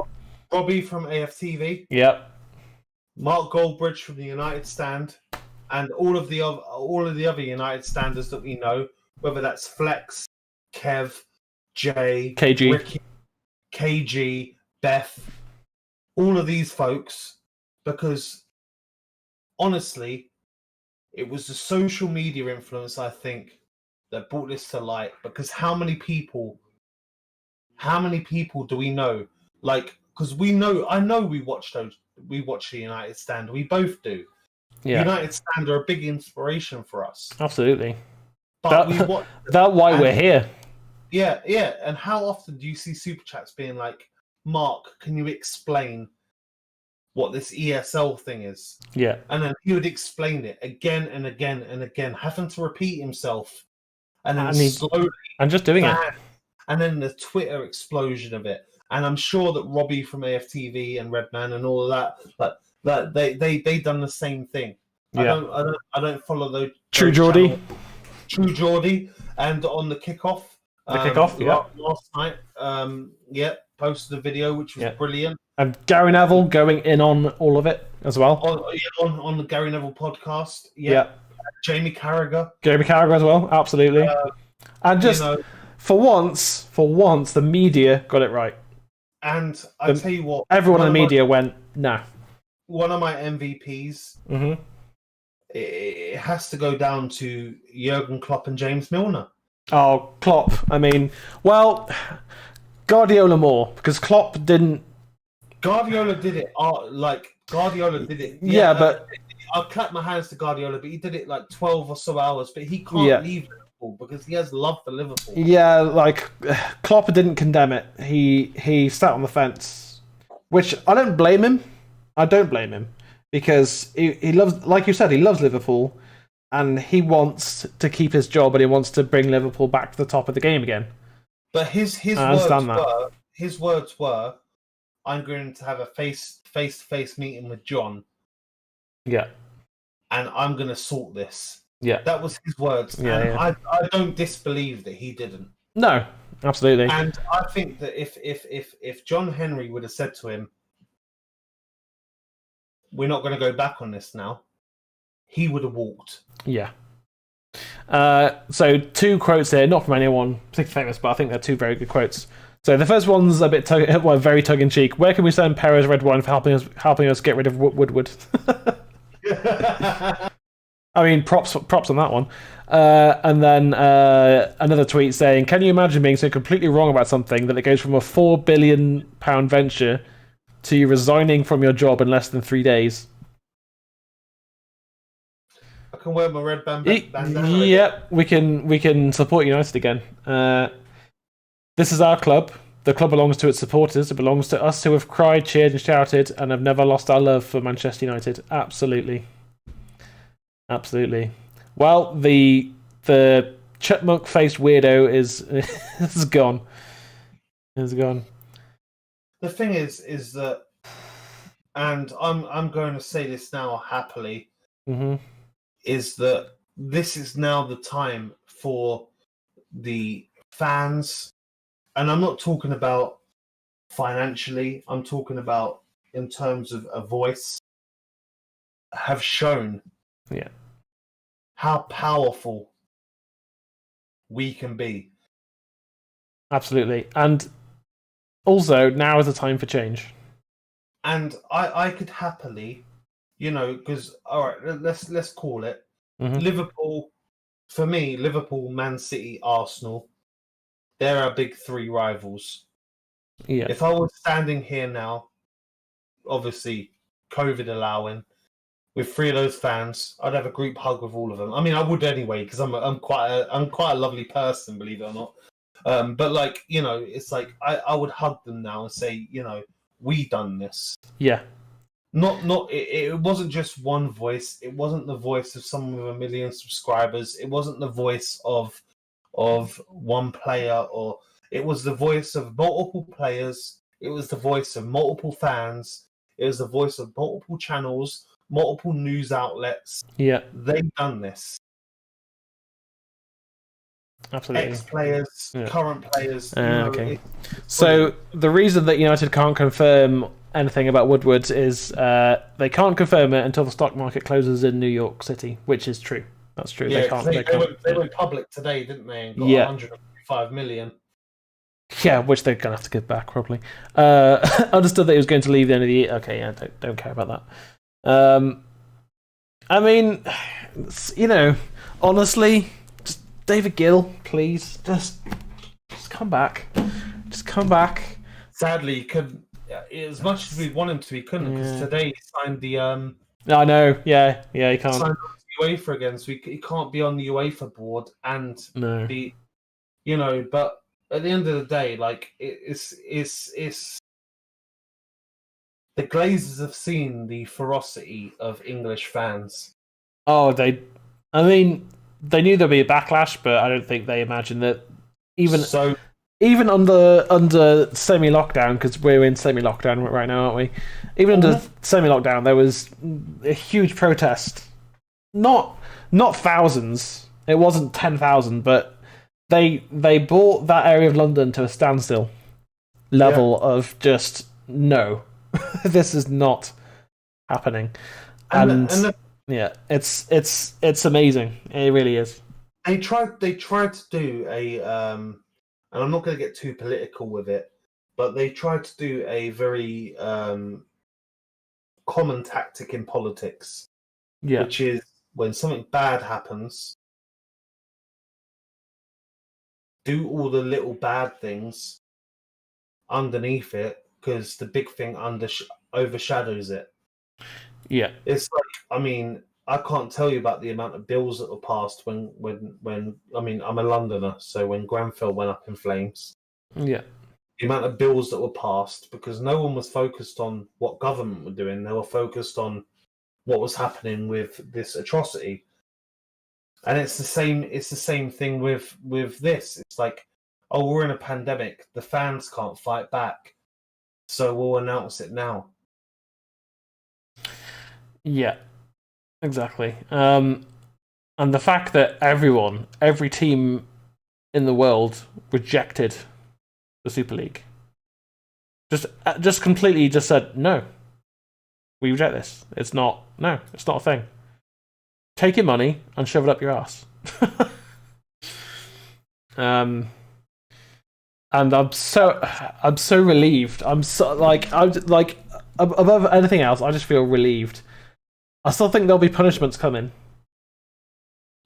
Robbie from AFTV. Yep. Mark Goldbridge from the United Stand, and all of the other United Standers that we know, whether that's Flex, Kev, Jay, KG, Ricky, KG, Beth, all of these folks, because honestly, it was the social media influence, I think, that brought this to light. Because how many people do we know? Like, because I know we watch the United Stand. We both do. Yeah. United Stand are a big inspiration for us. Absolutely. But that's why we're here. Yeah. And how often do you see super chats being like, Mark, can you explain what this ESL thing is? Yeah. And then he would explain it again and again and again, having to repeat himself. And then slowly. And just doing it. And then the Twitter explosion of it. And I'm sure that Robbie from AFTV and Redman and all of that, they done the same thing. Yeah. I don't follow those. True Geordie. True Geordie, and on the kickoff. Last night, posted a video which was brilliant. And Gary Neville going in on all of it as well. On the Gary Neville podcast. Yeah. Jamie Carragher as well, absolutely. And just for once, the media got it right. And I tell you what, everyone in the media went, nah. One of my MVPs, it has to go down to Jurgen Klopp and James Milner. Oh, Klopp. I mean, well, Guardiola more, because Klopp didn't. Guardiola did it. Guardiola did it. Yeah, but I'll clap my hands to Guardiola, but he did it like 12 or so hours. But he can't leave Liverpool because he has love for Liverpool. Yeah, like Klopp didn't condemn it. He sat on the fence, which I don't blame him. Because he loves, like you said, he loves Liverpool, and he wants to keep his job, and he wants to bring Liverpool back to the top of the game again. But his words were, I'm going to have a face-to-face meeting with John. Yeah. And I'm going to sort this. Yeah. That was his words. I don't disbelieve that he didn't. No, absolutely. And I think that if John Henry would have said to him, we're not going to go back on this now, he would have walked. Yeah. So 2 quotes here, not from anyone particularly famous, but I think they're 2 very good quotes. So the first one's a bit very tongue-in-cheek. Where can we send Perez red wine for helping us get rid of Woodward? I mean, props on that one. And then another tweet saying, can you imagine being so completely wrong about something that it goes from a £4 billion venture to you resigning from your job in less than 3 days? I can wear my red bandana. Yep, we can support United again. This is our club. The club belongs to its supporters. It belongs to us who have cried, cheered, and shouted, and have never lost our love for Manchester United. Absolutely. Well, the chipmunk-faced weirdo is gone. Is gone. The thing is that, and I'm going to say this now happily, is that this is now the time for the fans. And I'm not talking about financially, I'm talking about in terms of a voice, have shown how powerful we can be. Absolutely. And also, now is the time for change. And I could happily, because, all right, let's call it. Liverpool, for me, Liverpool, Man City, Arsenal, they're our big 3 rivals. Yeah. If I was standing here now, obviously COVID allowing, with 3 of those fans, I'd have a group hug with all of them. I mean, I would anyway because I'm quite a lovely person, believe it or not. But it's like I would hug them now and say, we done this. Yeah. It wasn't just one voice. It wasn't the voice of someone with 1 million subscribers. It wasn't the voice of one player, or it was the voice of multiple players. It was the voice of multiple fans. It was the voice of multiple channels, multiple news outlets. Yeah, they've done this. Absolutely. Ex-players, current players. Okay. So the reason that United can't confirm anything about Woodward is they can't confirm it until the stock market closes in New York City, which is true. That's true. Yeah, they went public today, didn't they? And got 155 million. Yeah, which they're gonna have to give back probably. Understood that he was going to leave the end of the year. Okay, yeah, don't care about that. I mean, honestly, just David Gill, please, just come back. Just come back. Sadly, he couldn't. As much as we want him to, he couldn't because today he signed the. I know. Yeah, he can't. Signed UEFA again, so he can't be on the UEFA board and be, But at the end of the day, like it's the Glazers have seen the ferocity of English fans. Oh, they knew there'd be a backlash, but I don't think they imagined that even under semi-lockdown, because we're in semi-lockdown right now, aren't we? Even under semi-lockdown, there was a huge protest not thousands. It wasn't 10,000, but they brought that area of London to a standstill level of just no, this is not happening, and yeah, it's amazing. It really is. They tried to do a and I'm not going to get too political with it, but they tried to do a very common tactic in politics, which is when something bad happens, do all the little bad things underneath it, because the big thing overshadows it. Yeah, it's like, I mean, I can't tell you about the amount of bills that were passed when I mean, I'm a Londoner, so when Grenfell went up in flames, the amount of bills that were passed, because no one was focused on what government were doing, they were focused on what was happening with this atrocity. And it's the same thing with this. It's like, oh, we're in a pandemic, the fans can't fight back, so we'll announce it now. Yeah, exactly. And the fact that every team in the world rejected the Super League, just completely just said, no, we reject this. It's not a thing. Take your money and shove it up your ass. And I'm so relieved. I'm above anything else, I just feel relieved. I still think there'll be punishments coming.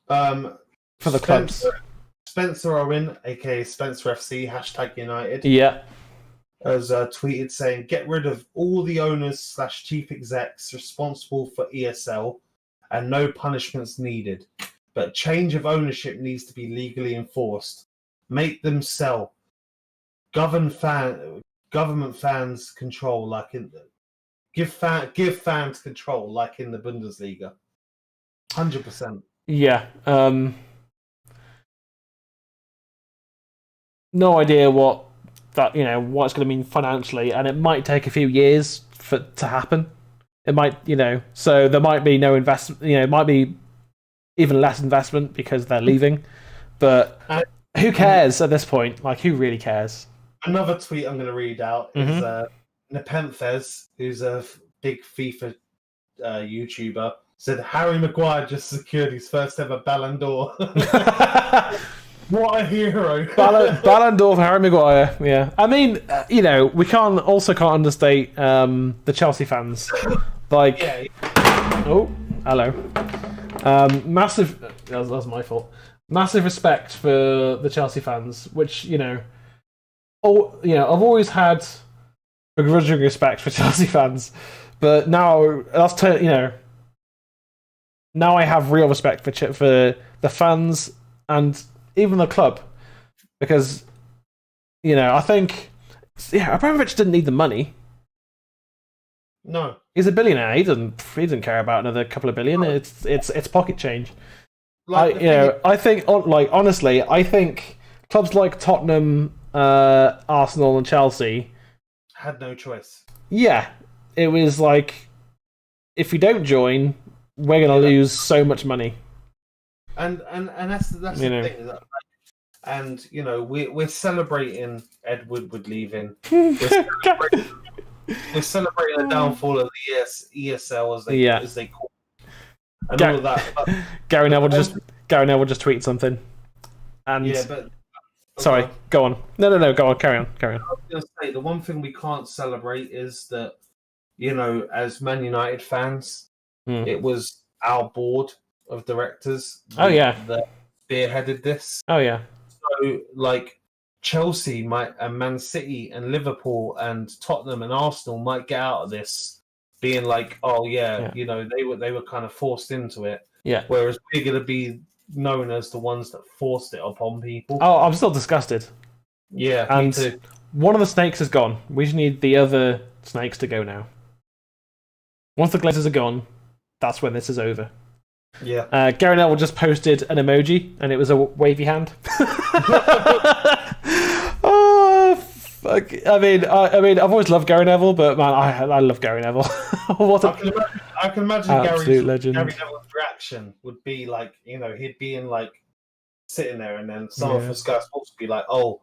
For the clubs. Spencer Owen, aka Spencer FC, #United. Yeah. Has tweeted saying, get rid of all the owners / chief execs responsible for ESL and no punishments needed. But change of ownership needs to be legally enforced. Make them sell. Government fans control like in give fans control like in the Bundesliga. 100%. Yeah. No idea what that what it's going to mean financially, and it might take a few years to happen. It might, so there might be no investment. It might be even less investment because they're leaving. But who cares at this point? Like, who really cares? Another tweet I'm going to read out is Nepenthes, who's a big FIFA YouTuber, said Harry Maguire just secured his first ever Ballon d'Or. What a hero! Ballon d'Or for Harry Maguire. Yeah, I mean, we can't understate the Chelsea fans. Like, oh, hello. Massive. That was my fault. Massive respect for the Chelsea fans, which I've always had begrudging respect for Chelsea fans, but now now I have real respect for the fans and even the club, because I think Abramovich didn't need the money. No, he's a billionaire. He doesn't care about another couple of billion. No. It's pocket change. I think honestly, I think clubs like Tottenham, Arsenal, and Chelsea had no choice. Yeah, it was like, if we don't join, we're gonna lose so much money. And that's the thing. And we're celebrating Ed Woodward leaving. We're celebrating the downfall of the ESL as they call it. And all of that. Gary Neville just tweeted something. And sorry, go on. No, go on. Carry on. I was going to say, the one thing we can't celebrate is that, as Man United fans, it was our board of directors that spearheaded this. Oh yeah. So Chelsea and Man City and Liverpool and Tottenham and Arsenal might get out of this being like, oh yeah, they were kind of forced into it. Yeah. Whereas we're going to be known as the ones that forced it upon people. Oh, I'm still disgusted. Yeah, and me too. One of the snakes is gone. We just need the other snakes to go now. Once the Glazers are gone, that's when this is over. Yeah. Gary Neville just posted an emoji, and it was a wavy hand. Oh, fuck. I mean, I've always loved Gary Neville, but man, I love Gary Neville. I I can imagine Absolute legend. Gary Neville's reaction would be like, he'd be in like sitting there, and then someone from Sky Sports would be like, "Oh,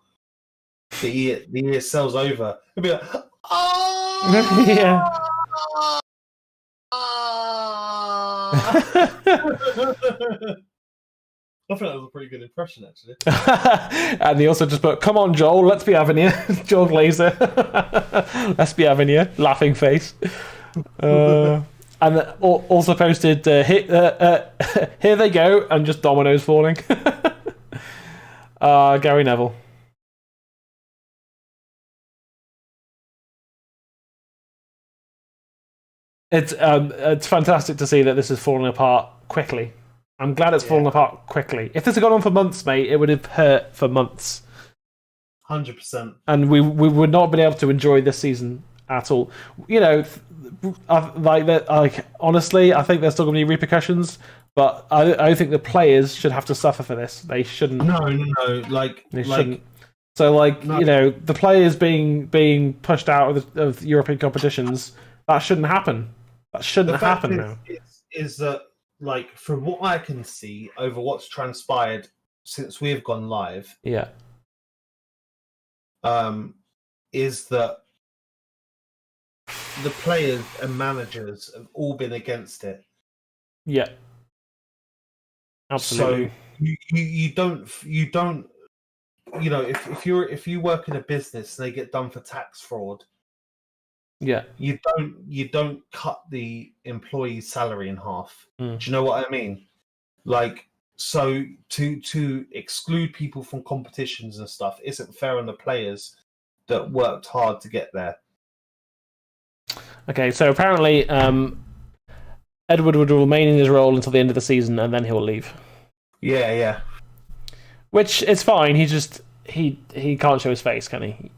the ESL's over." He'd be like, "Oh, yeah." I think that was a pretty good impression, actually. And he also just put, "Come on, Joel, let's be having you." Joel Glazer. Let's be having you. Laughing face. And also posted, here they go, and just dominoes falling. Gary Neville. It's fantastic to see that this is falling apart quickly. I'm glad it's fallen apart quickly. If this had gone on for months, mate, it would have hurt for months. 100%. And we would not have been able to enjoy this season at all. Honestly, I think there's still going to be repercussions, but I think the players should have to suffer for this. They shouldn't. No. They shouldn't. So, the players being pushed out of European competitions, that shouldn't happen. That shouldn't happen now. Is that, from what I can see over what's transpired since we've gone live, is that the players and managers have all been against it. Yeah, absolutely. So you don't if you work in a business and they get done for tax fraud, you don't cut the employee's salary in half. Do you know what I mean? So to exclude people from competitions and stuff isn't fair on the players that worked hard to get there. Okay, so apparently Edward would remain in his role until the end of the season, and then he'll leave. Yeah. Which is fine. He can't show his face, can he?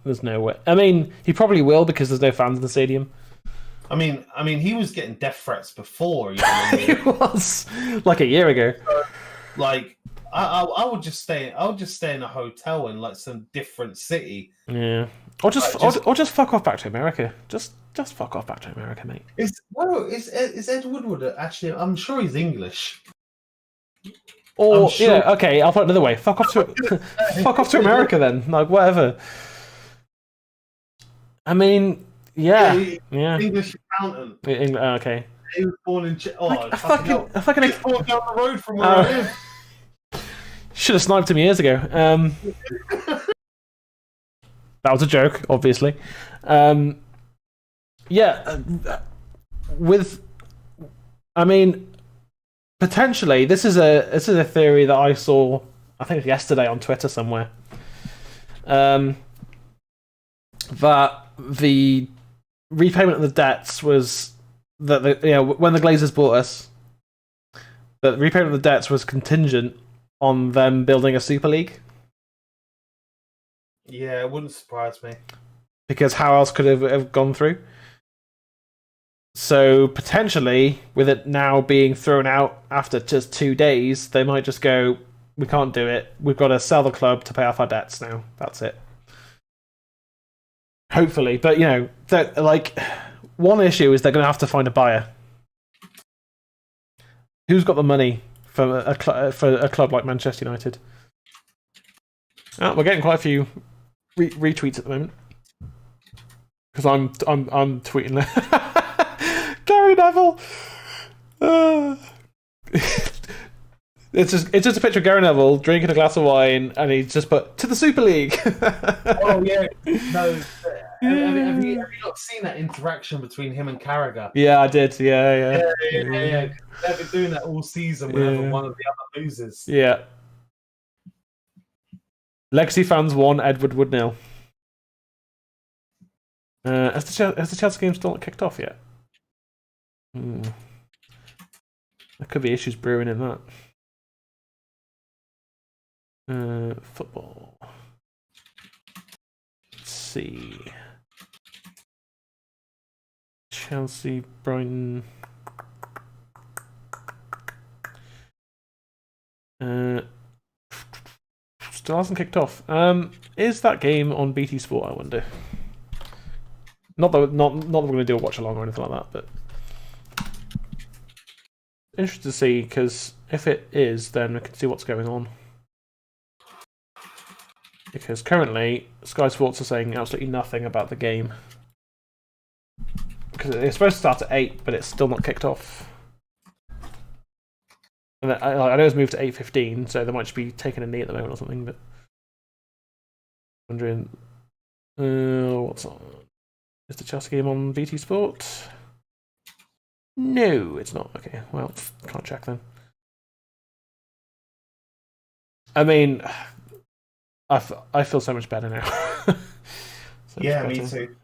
There's no way. I mean, he probably will because there's no fans in the stadium. I mean, he was getting death threats before. He was a year ago. I would just stay. I would just stay in a hotel in some different city. Yeah, or just fuck off back to America. Just fuck off back to America, mate. Is Ed Woodward actually? I'm sure he's English. Or okay. I'll put it another way. Fuck off to America then. Whatever. I mean, yeah. English accountant. Okay. He was born in. He was born down the road from where I live. Should have sniped him years ago. That was a joke, obviously. Potentially, this is a theory that I saw, I think yesterday on Twitter somewhere. That the repayment of the debts was that when the Glazers bought us, that the repayment of the debts was contingent on them building a Super League. Yeah, it wouldn't surprise me. Because how else could it have gone through? So potentially, with it now being thrown out after just 2 days, they might just go, "We can't do it. We've got to sell the club to pay off our debts now. That's it." Hopefully, but one issue is they're going to have to find a buyer. Who's got the money for a club like Manchester United? We're getting quite a few retweets at the moment because I'm tweeting Gary Neville. It's just a picture of Gary Neville drinking a glass of wine, and he's just put to the Super League. Oh yeah, no. Have you not seen that interaction between him and Carragher? Yeah, I did. Yeah. They've been doing that all season whenever one of the other loses. Yeah. Legacy fans won, Edward Wood 0. Has the Chelsea game still not kicked off yet? There could be issues brewing in that. Football. Let's see. Chelsea, Brighton. Still hasn't kicked off. Is that game on BT Sport? I wonder. Not that we're going to do a watch along or anything like that, but interested to see, because if it is, then we can see what's going on. Because currently, Sky Sports are saying absolutely nothing about the game. Because it's supposed to start at 8, but it's still not kicked off. And I know it's moved to 8:15, so they might just be taking a knee at the moment or something. But wondering, what's on? Is the Chelsea game on BT Sport? No, it's not. Okay, well, can't check then. I mean, I feel so much better now. So yeah, me too.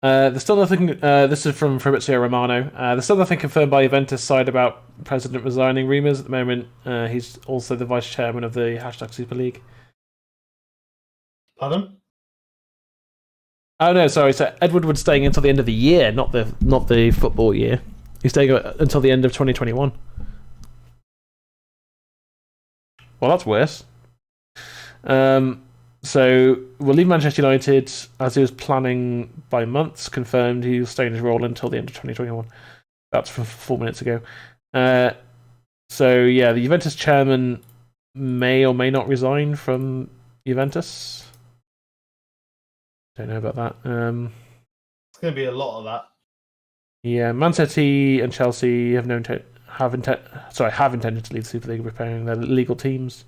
There's still nothing. This is from Fabrizio Romano. There's still nothing confirmed by Juventus side about president resigning. Rumours at the moment. He's also the vice chairman of the #Super League. Pardon? Oh no, sorry. So Ed Woodward's staying until the end of the year, not the football year. He's staying until the end of 2021. Well, that's worse. So we'll leave Manchester United as he was planning by months. Confirmed he will stay in his role until the end of 2021. That's from 4 minutes ago. So yeah, the Juventus chairman may or may not resign from Juventus. Don't know about that. It's going to be a lot of that. Yeah, Man City and Chelsea have intended to leave the Super League, repairing their legal teams.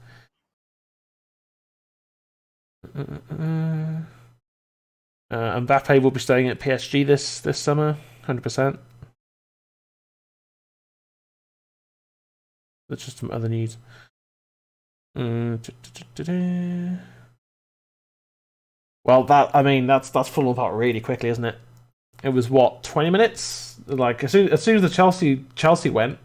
Mbappe will be staying at PSG this summer, 100%. That's just some other news. Well, that's fallen apart really quickly, isn't it? It was what, 20 minutes? Like as soon as the Chelsea went,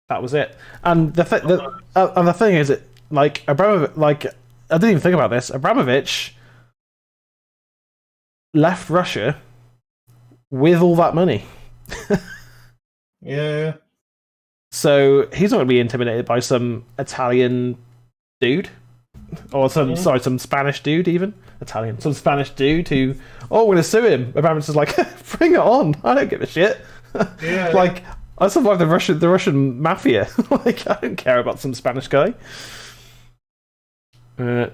that was it. And the thing is, it like Abramovich, like I didn't even think about this. Abramovich left Russia with all that money. Yeah. So he's not going to be intimidated by some Italian dude, or some Spanish dude, even some Spanish dude who, we're going to sue him. Abramovich is like, bring it on. I don't give a shit. Yeah. Like I survived the Russian mafia. Like I don't care about some Spanish guy. The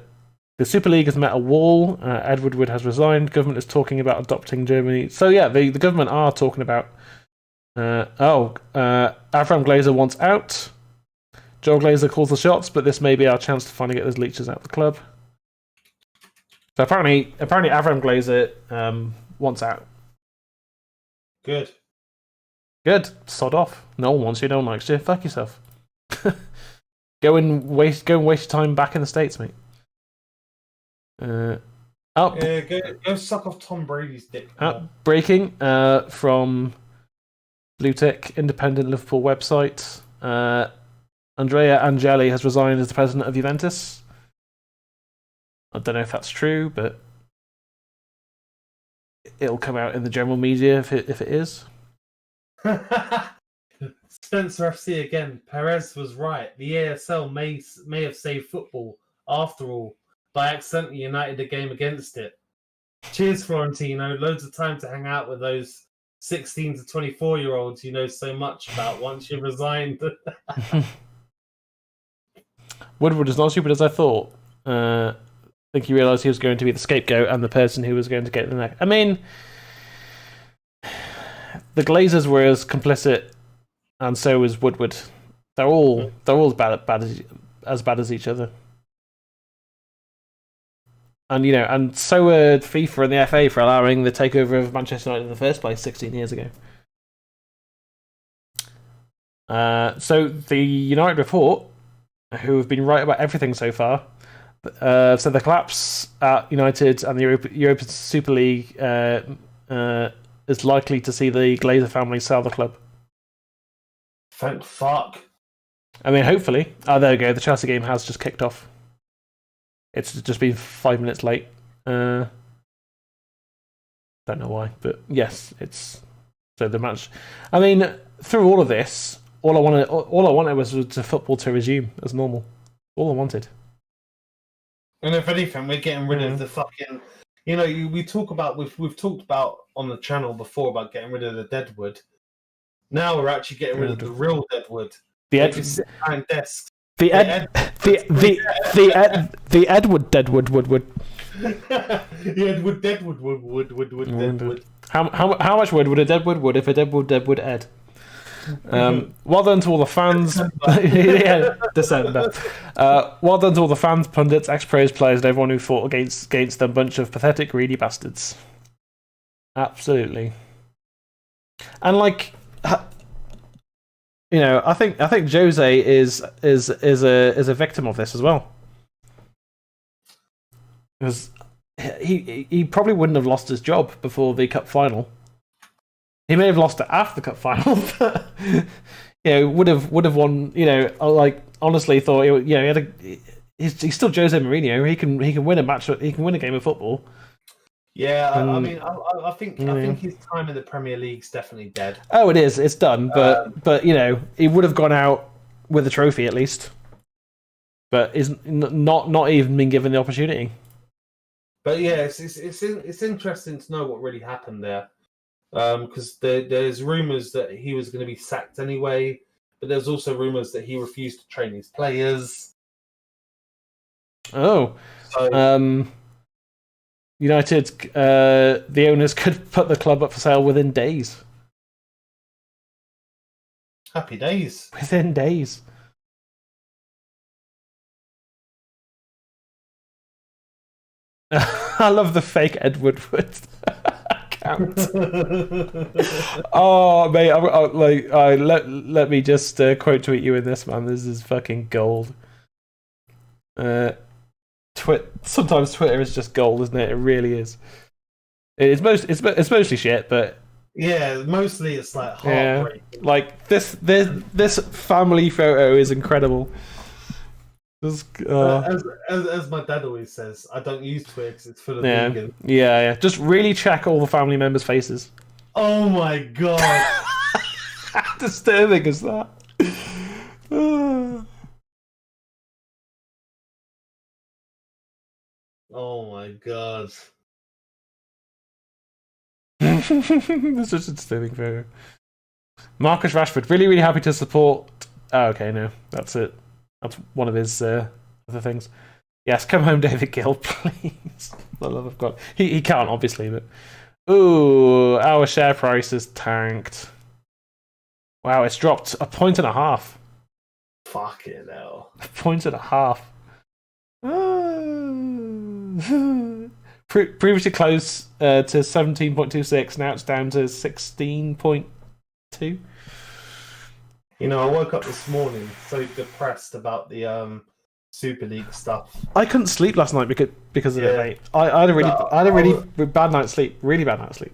Super League has met a wall. Ed Woodward has resigned. Government is talking about adopting Germany. So yeah, the government are talking about. Avram Glazer wants out. Joel Glazer calls the shots, but this may be our chance to finally get those leeches out of the club. So apparently Avram Glazer wants out. Good. Sod off. No one wants you. No one likes you. Fuck yourself. Go and waste your time back in the States, mate. Go suck off Tom Brady's dick. Breaking from Blue Tick, independent Liverpool website. Andrea Angeli has resigned as the president of Juventus. I don't know if that's true, but it'll come out in the general media if it is. Spencer FC again. Perez was right. The ASL may have saved football after all, but accidentally United a game against it. Cheers, Florentino. Loads of time to hang out with those 16 to 24-year-olds you know so much about once you've resigned. Woodward is not as stupid as I thought. I think he realised he was going to be the scapegoat and the person who was going to get the neck. I mean, the Glazers were as complicit, and so was Woodward. They're all as bad as each other. And and so were FIFA and the FA for allowing the takeover of Manchester United in the first place 16 years ago. So the United report, who have been right about everything so far, so the collapse at United and the European Super League is likely to see the Glazer family sell the club. Thank fuck. I mean, hopefully. Oh, there we go. The Chelsea game has just kicked off. It's just been 5 minutes late. Don't know why, but yes, it's so the match. I mean, through all of this, all I wanted was the football to resume as normal. All I wanted. And if anything, we're getting rid of the fucking You know, we talk about we've talked about on the channel before about getting rid of the deadwood. Now we're actually getting rid of the real deadwood. The They just sit behind desks. the Edward Deadwood Woodwood. The Edward Deadwood wood Deadwood. How much wood would a deadwood wood if a deadwood Ed? Well done to all the fans. Yeah, December. Well done to all the fans, pundits, ex-pros players, and everyone who fought against them bunch of pathetic, greedy bastards. Absolutely. And like, you know, I think Jose is a victim of this as well, because he probably wouldn't have lost his job before the cup final. He may have lost it after the cup final, but you know, would have won. You know, like honestly thought, you know, he's still Jose Mourinho. He can win a match. He can win a game of football. Yeah, I mean, I think his time in the Premier League's definitely dead. Oh, it is. It's done. But you know, he would have gone out with a trophy at least. But is not even been given the opportunity. But yeah, it's interesting to know what really happened there, because there's rumours that he was going to be sacked anyway, but there's also rumours that he refused to train his players. Oh, so, United, the owners could put the club up for sale within days. Happy days. Within days. I love the fake Edward Wood account. Oh, mate, let me just quote tweet you in this, man. This is fucking gold. Sometimes Twitter is just gold, isn't it? It really is. It's mostly shit, but yeah, mostly it's like heartbreaking. Yeah, like this family photo is incredible. As my dad always says, I don't use Twitter because it's full of vegans. Yeah. Just really check all the family members' faces. Oh my god! How disturbing is that? Oh my god! That's such a disturbing photo. Marcus Rashford, really happy to support. Oh, okay, no, that's it. That's one of his other things. Yes, come home, David Gill, please. For the love of God. He can't, obviously, but... Ooh, our share price has tanked. Wow, it's dropped 1.5 points. Fucking hell. 1.5 points. Previously close to 17.26, now it's down to 16.2. You know, I woke up this morning so depressed about the Super League stuff. I couldn't sleep last night because of it, mate. I had a really bad night's sleep. Really bad night's sleep.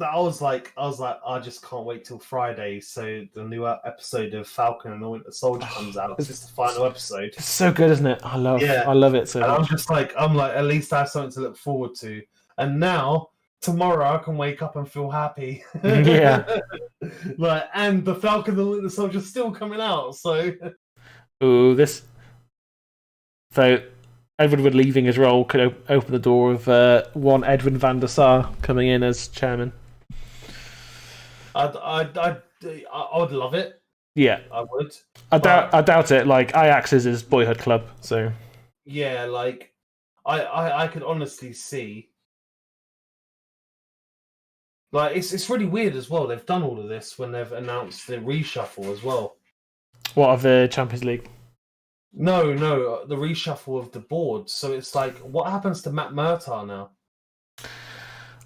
I was like, I just can't wait till Friday, so the new episode of Falcon and the Winter Soldier comes out. It's just the final episode. It's so good, isn't it? I love it so much. I'm like, at least I have something to look forward to. And now, tomorrow, I can wake up and feel happy. Yeah. Like, and the Falcon and the Winter Soldier's still coming out, so... Ooh, this... So, Edward Wood leaving his role could open the door of one Edwin van der Sar coming in as chairman. I would love it. Yeah, I would. I doubt it. Like Ajax is his boyhood club, so yeah. Like I could honestly see. Like it's really weird as well. They've done all of this when they've announced the reshuffle as well. What of the Champions League? No, the reshuffle of the board. So it's like, what happens to Matt Murtaugh now?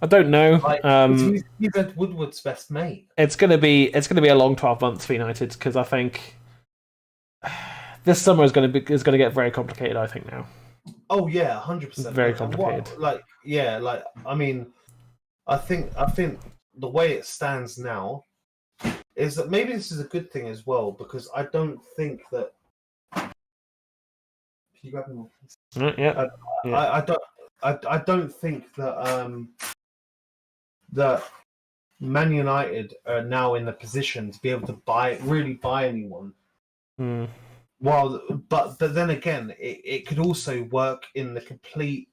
I don't know. Like, he's Ed Woodward's best mate. It's gonna be a long 12 months for United because I think this summer is gonna get very complicated. I think now. Oh yeah, 100%. Very complicated. I mean, I think the way it stands now is that maybe this is a good thing as well because I don't think that. Can you grab me? Yeah. I don't think that that Man United are now in the position to be able to really buy anyone. Mm. Well, but then again, it could also work in the complete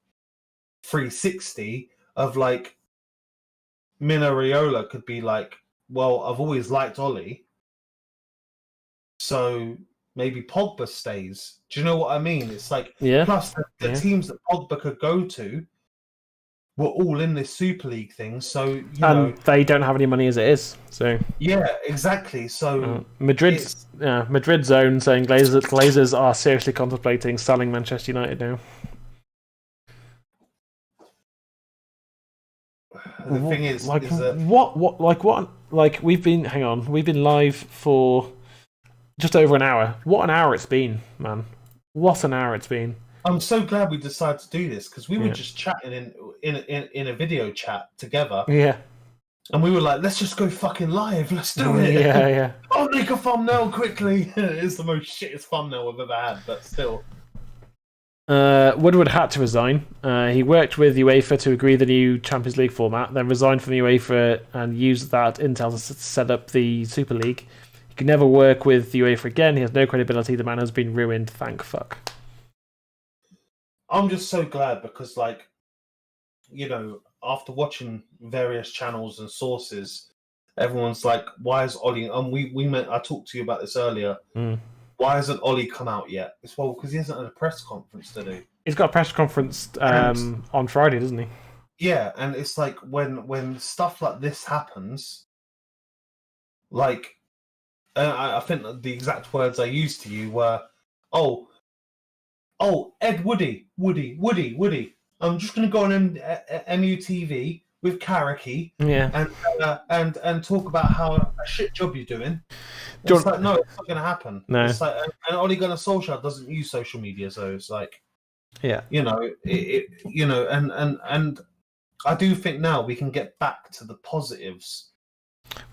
360 of like Mino Raiola could be like, well, I've always liked Ollie, so maybe Pogba stays. Do you know what I mean? It's like, plus the teams that Pogba could go to were all in this Super League thing, so you know they don't have any money as it is. So yeah, exactly. So Madrid's own saying Glazers are seriously contemplating selling Manchester United now. The thing is, like, is that we've been live for just over an hour. What an hour it's been, man! What an hour it's been. I'm so glad we decided to do this because we were just chatting in a video chat together. Yeah. And we were like, let's just go fucking live. Let's do it. Yeah. I'll make a thumbnail quickly. It's the most shittest thumbnail I've ever had, but still. Woodward had to resign. He worked with UEFA to agree the new Champions League format, then resigned from UEFA and used that intel to set up the Super League. He could never work with the UEFA again. He has no credibility. The man has been ruined. Thank fuck. I'm just so glad because, like, you know, after watching various channels and sources, everyone's like, why is Ollie... I talked to you about this earlier. Why hasn't Ollie come out yet? It's because he hasn't had a press conference to do. He's got a press conference on Friday, doesn't he? Yeah, and it's like when stuff like this happens, like, I think the exact words I used to you were, oh, Ed Woody. I'm just going to go on MUTV with Karaki and talk about how a shit job you're doing. It's like, no, it's not going to happen. No. It's like, and Ole Gunnar Solskjaer doesn't use social media, so it's like, you know, and I do think now we can get back to the positives.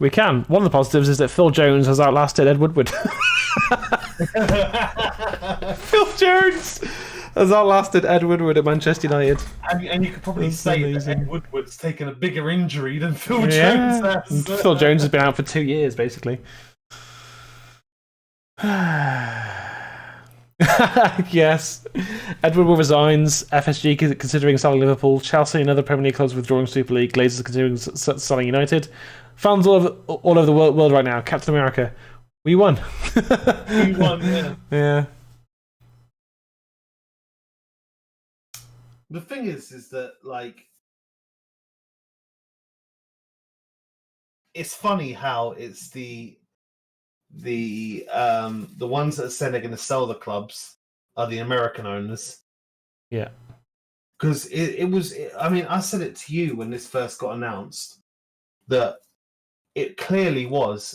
We can. One of the positives is that Phil Jones has outlasted Ed Woodward. Phil Jones has outlasted Ed Woodward at Manchester United. And you could probably say that Ed Woodward's taken a bigger injury than Phil Jones has. Phil Jones has been out for 2 years, basically. Yes. Edward will resigns. FSG considering selling Liverpool. Chelsea and other Premier League clubs withdrawing Super League. Glazers considering selling United. Fans all over the world right now. Captain America. We won. We won, yeah. Yeah. The thing is that, like, it's funny how it's the ones that said they're going to sell the clubs are the American owners. Yeah. Because it was, I mean, I said it to you when this first got announced, that it clearly was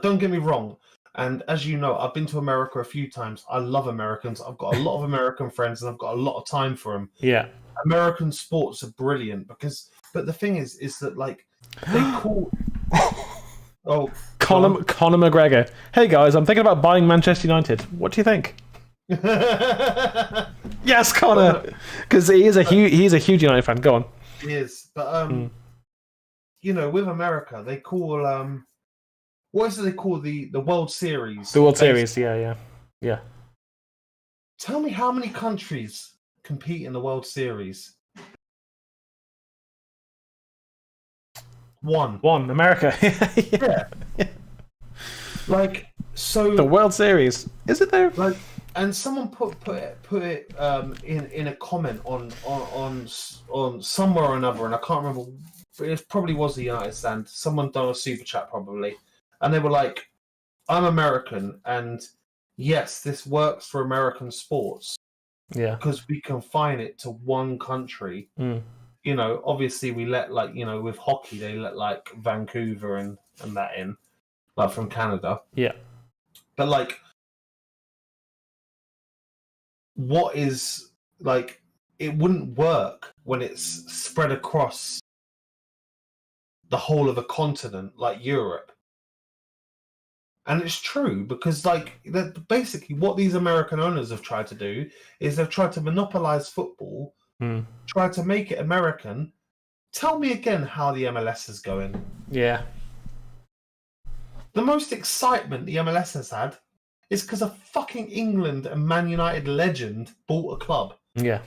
don't get me wrong, and as you know, I've been to America a few times. I love Americans. I've got a lot of American friends, and I've got a lot of time for them. Yeah. American sports are brilliant but the thing is that, like, they call... Oh, Conor McGregor. Hey guys, I'm thinking about buying Manchester United. What do you think? Yes, Conor, because he's a huge United fan. Go on. He is, but you know, with America, they call what is it they call the World Series? The World Series, yeah. Tell me how many countries compete in the World Series? One, America. yeah. Like, so the World Series, is it there? Like, and someone put it in a comment on somewhere or another, and I can't remember. It probably was the United stand. Someone done a super chat probably, and they were like, "I'm American, and yes, this works for American sports, because we confine it to one country." You know, obviously we let, like, you know, with hockey they let, like, Vancouver and that in, like, from Canada. Yeah. But, like, what is, like, it wouldn't work when it's spread across the whole of a continent like Europe. And it's true, because, like, basically what these American owners have tried to do is they've tried to monopolize football, try to make it American. Tell me again how the MLS is going. Yeah. The most excitement the MLS has had is because a fucking England and Man United legend bought a club. Yeah.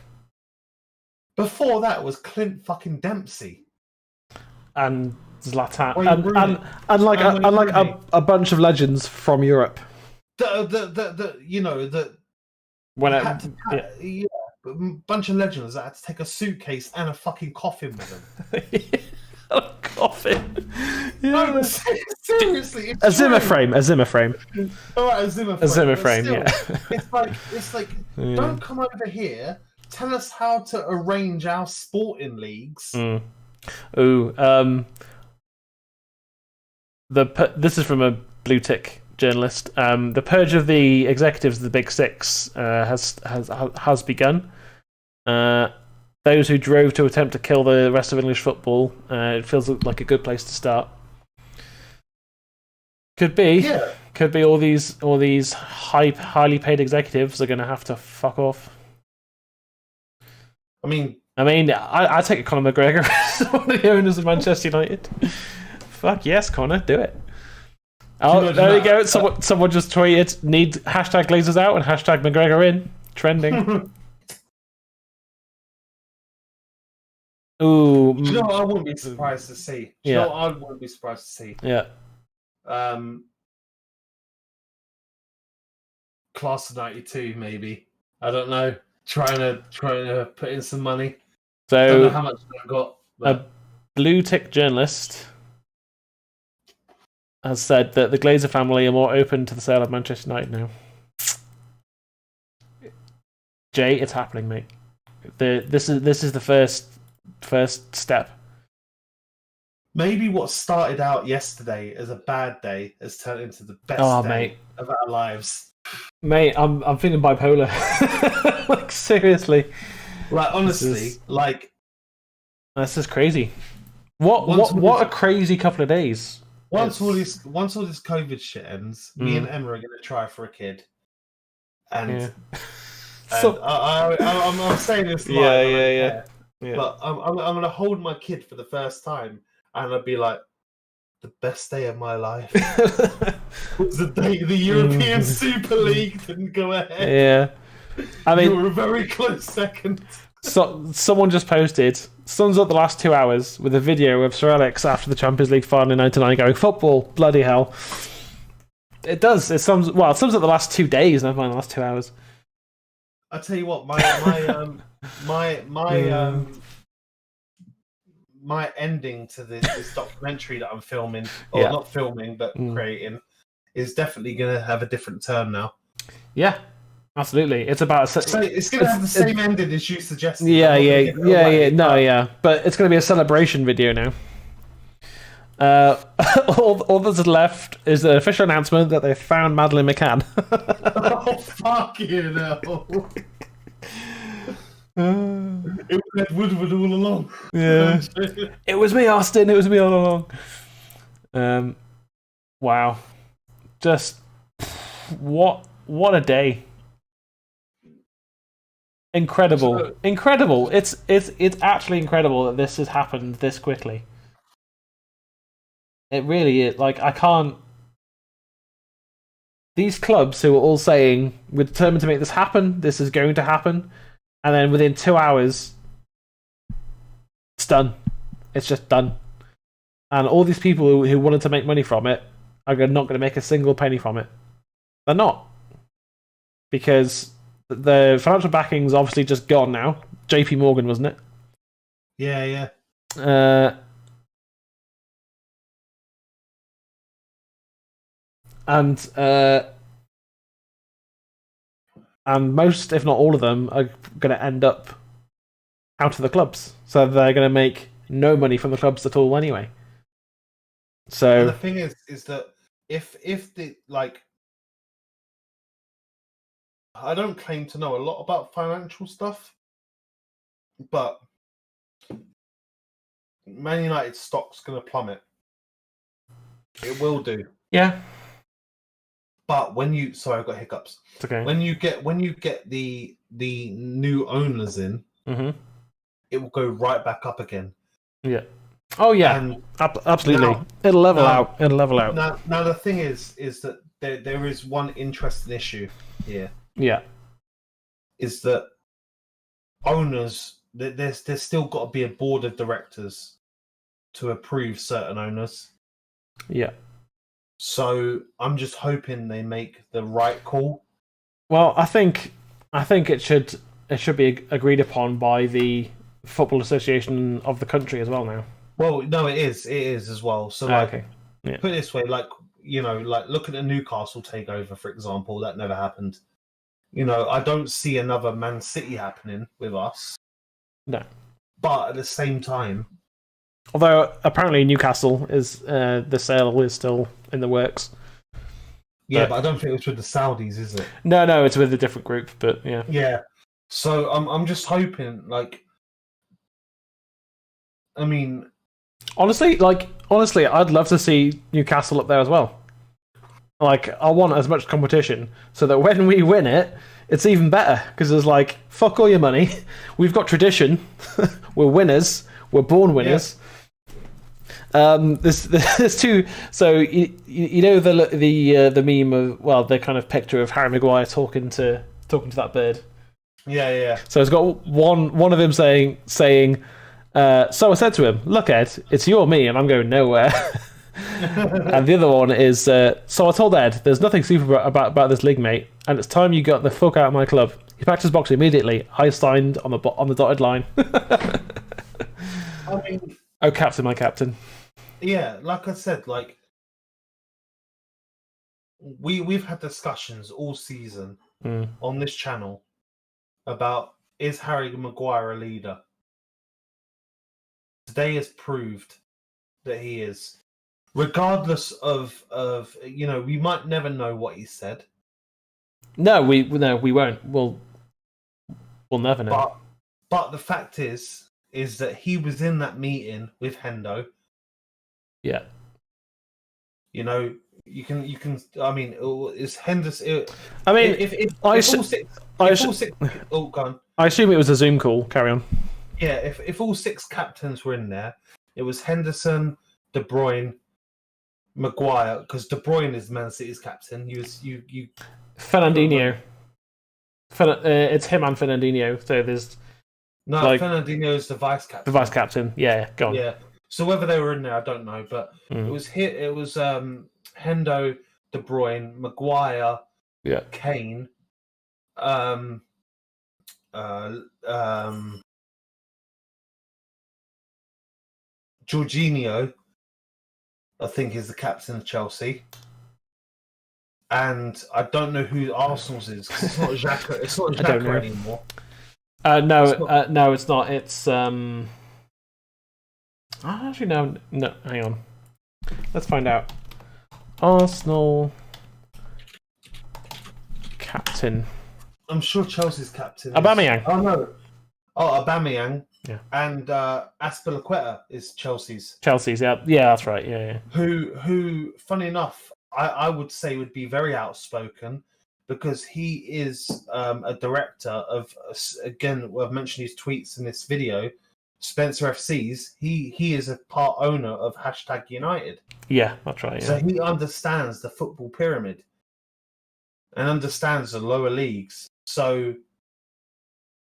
Before that was Clint fucking Dempsey and Zlatan, Wayne Rooney. and like And Wayne Rooney. a bunch of legends from Europe. When A bunch of legends that had to take a suitcase and a fucking coffin with them. A coffin. Yeah. No, seriously, A Zimmer frame. All right, a Zimmer frame. A Zimmer but frame. still, Yeah. It's like, don't come over here. Tell us how to arrange our sporting leagues. This is from a blue tick journalist. The purge of the executives of the Big Six has begun. Those who drove to attempt to kill the rest of English football. It feels like a good place to start. Could be. Yeah. Could be all these highly paid executives are going to have to fuck off. I mean, I take it Conor McGregor as one of the owners of Manchester United. Fuck yes, Conor, do it. Oh, there you go. Someone just tweeted, need hashtag Glazers out and hashtag McGregor in. Trending. Ooh. Do you know what I wouldn't be surprised to see? Do you know what I wouldn't be surprised to see? Yeah. Class of '92, maybe. I don't know. Trying to put in some money. So I don't know how much I've got. But... A blue tick journalist has said that the Glazer family are more open to the sale of Manchester United now. Jay, it's happening, mate. This is the first step. Maybe what started out yesterday as a bad day has turned into the best day of our lives. Mate, I'm feeling bipolar. Like seriously. Like honestly, this is crazy. What a crazy couple of days. Once all this COVID shit ends, me and Emma are gonna try for a kid. And I'm saying this live. Yeah. But I'm gonna hold my kid for the first time, and I'll be like, the best day of my life was the day the European Super League didn't go ahead. Yeah, I mean, you were a very close second. So someone just posted, sums up the last 2 hours with a video of Sir Alex after the Champions League final in '99 going, football, bloody hell. It does. It sums up the last 2 days, never mind the last 2 hours. I tell you what, my ending to this documentary that I'm filming, or not filming, but creating, is definitely going to have a different turn now. Yeah, absolutely. It's about so it's going to have the same ending as you suggested. Yeah. But it's going to be a celebration video now. All that's left is an official announcement that they found Madeleine McCann. Oh, fucking hell. It was Ed Woodward all along. Yeah. It was me, Austin. It was me all along. Wow. Just what a day. Incredible. Incredible. It's actually incredible that this has happened this quickly. It really is. Like, I can't. These clubs who are all saying, we're determined to make this happen, this is going to happen, and then within 2 hours, it's done. It's just done. And all these people who wanted to make money from it are not going to make a single penny from it. They're not. Because the financial backing's obviously just gone now. JP Morgan, wasn't it? Yeah. And most, if not all of them, are going to end up out of the clubs. So they're going to make no money from the clubs at all anyway. So and the thing is that if the I don't claim to know a lot about financial stuff, but Man United stock's going to plummet. It will do. Yeah. But sorry, I've got hiccups. It's okay. When you get the new owners in, it will go right back up again. Yeah. Oh yeah. And absolutely. Now, It'll level out. It'll level out. Now the thing is that there is one interesting issue here. Yeah. Is that owners there's still got to be a board of directors to approve certain owners. Yeah. So I'm just hoping they make the right call. Well, I think it should be agreed upon by the Football Association of the country as well now. Well, no, it is as well. So Okay. Yeah. Put it this way, like, you know, like look at the Newcastle takeover, for example. That never happened. You know, I don't see another Man City happening with us. No. But at the same time, although apparently Newcastle is the sale is still in the works. Yeah, but I don't think it's with the Saudis, is it? No, it's with a different group. But yeah. Yeah. So I'm just hoping, like, I mean, honestly, I'd love to see Newcastle up there as well. Like, I want as much competition so that when we win it, it's even better. Because it's like, fuck all your money. We've got tradition. We're winners. We're born winners. Yeah. There's two. So you know the meme of, well, the kind of picture of Harry Maguire talking to that bird. Yeah. So it's got one of him saying. So I said to him, "Look, Ed, it's you or me, and I'm going nowhere." And the other one is, so I told Ed, "There's nothing super about this league, mate, and it's time you got the fuck out of my club." He packed his box immediately. I signed on the dotted line. I mean, oh, captain, my captain. Yeah, like I said, like we've had discussions all season on this channel about, is Harry Maguire a leader? Today has proved that he is. Regardless of you know, we might never know what he said. No, we won't. We'll never know. But the fact is that he was in that meeting with Hendo. Yeah. You know, you can. I mean, is Henderson? I mean, if all six. Oh, go on. I assume it was a Zoom call. Carry on. Yeah, if all six captains were in there, it was Henderson, De Bruyne, Maguire, because De Bruyne is Man City's captain. He was you. Fernandinho. It's him and Fernandinho. So there's Fernandinho is the vice captain. The vice captain. Yeah, go on. Yeah. So whether they were in there, I don't know, but it was Hendo, De Bruyne, Maguire, Kane, Jorginho, I think, is the captain of Chelsea. And I don't know who Arsenal's is, because it's not Xhaka. It's not Xhaka anymore. No, it's not. It's actually no. Hang on. Let's find out. Arsenal captain. I'm sure Chelsea's captain. Aubameyang. Oh no. Oh, Aubameyang. Yeah. And Azpilicueta is Chelsea's. Yeah, that's right. Yeah. Who, funny enough, I would say would be very outspoken, because he is a director of, again, I've mentioned his tweets in this video, Spencer FC's. He is a part owner of #United. Yeah, that's right. Yeah. So he understands the football pyramid and understands the lower leagues. So,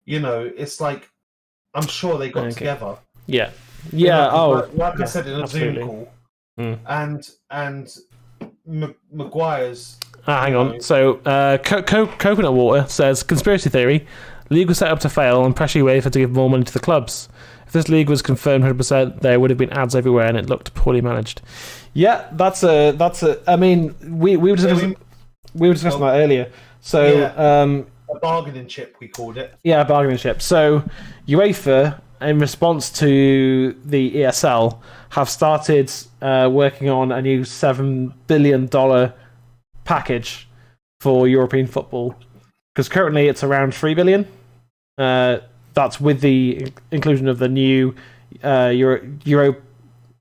you know, it's like, I'm sure they got together. Yeah. Like I said in a Zoom call. And Maguire's. Hang on. So, Coconut Water says, conspiracy theory: league was set up to fail and pressure UEFA to give more money to the clubs. If this league was confirmed 100%, there would have been ads everywhere, and it looked poorly managed. Yeah, that's a. I mean, we were discussing that earlier. So, a bargaining chip, we called it. Yeah, bargaining chip. So, UEFA, in response to the ESL, have started working on a new $7 billion package for European football, because currently it's around $3 billion. That's with the inclusion of the new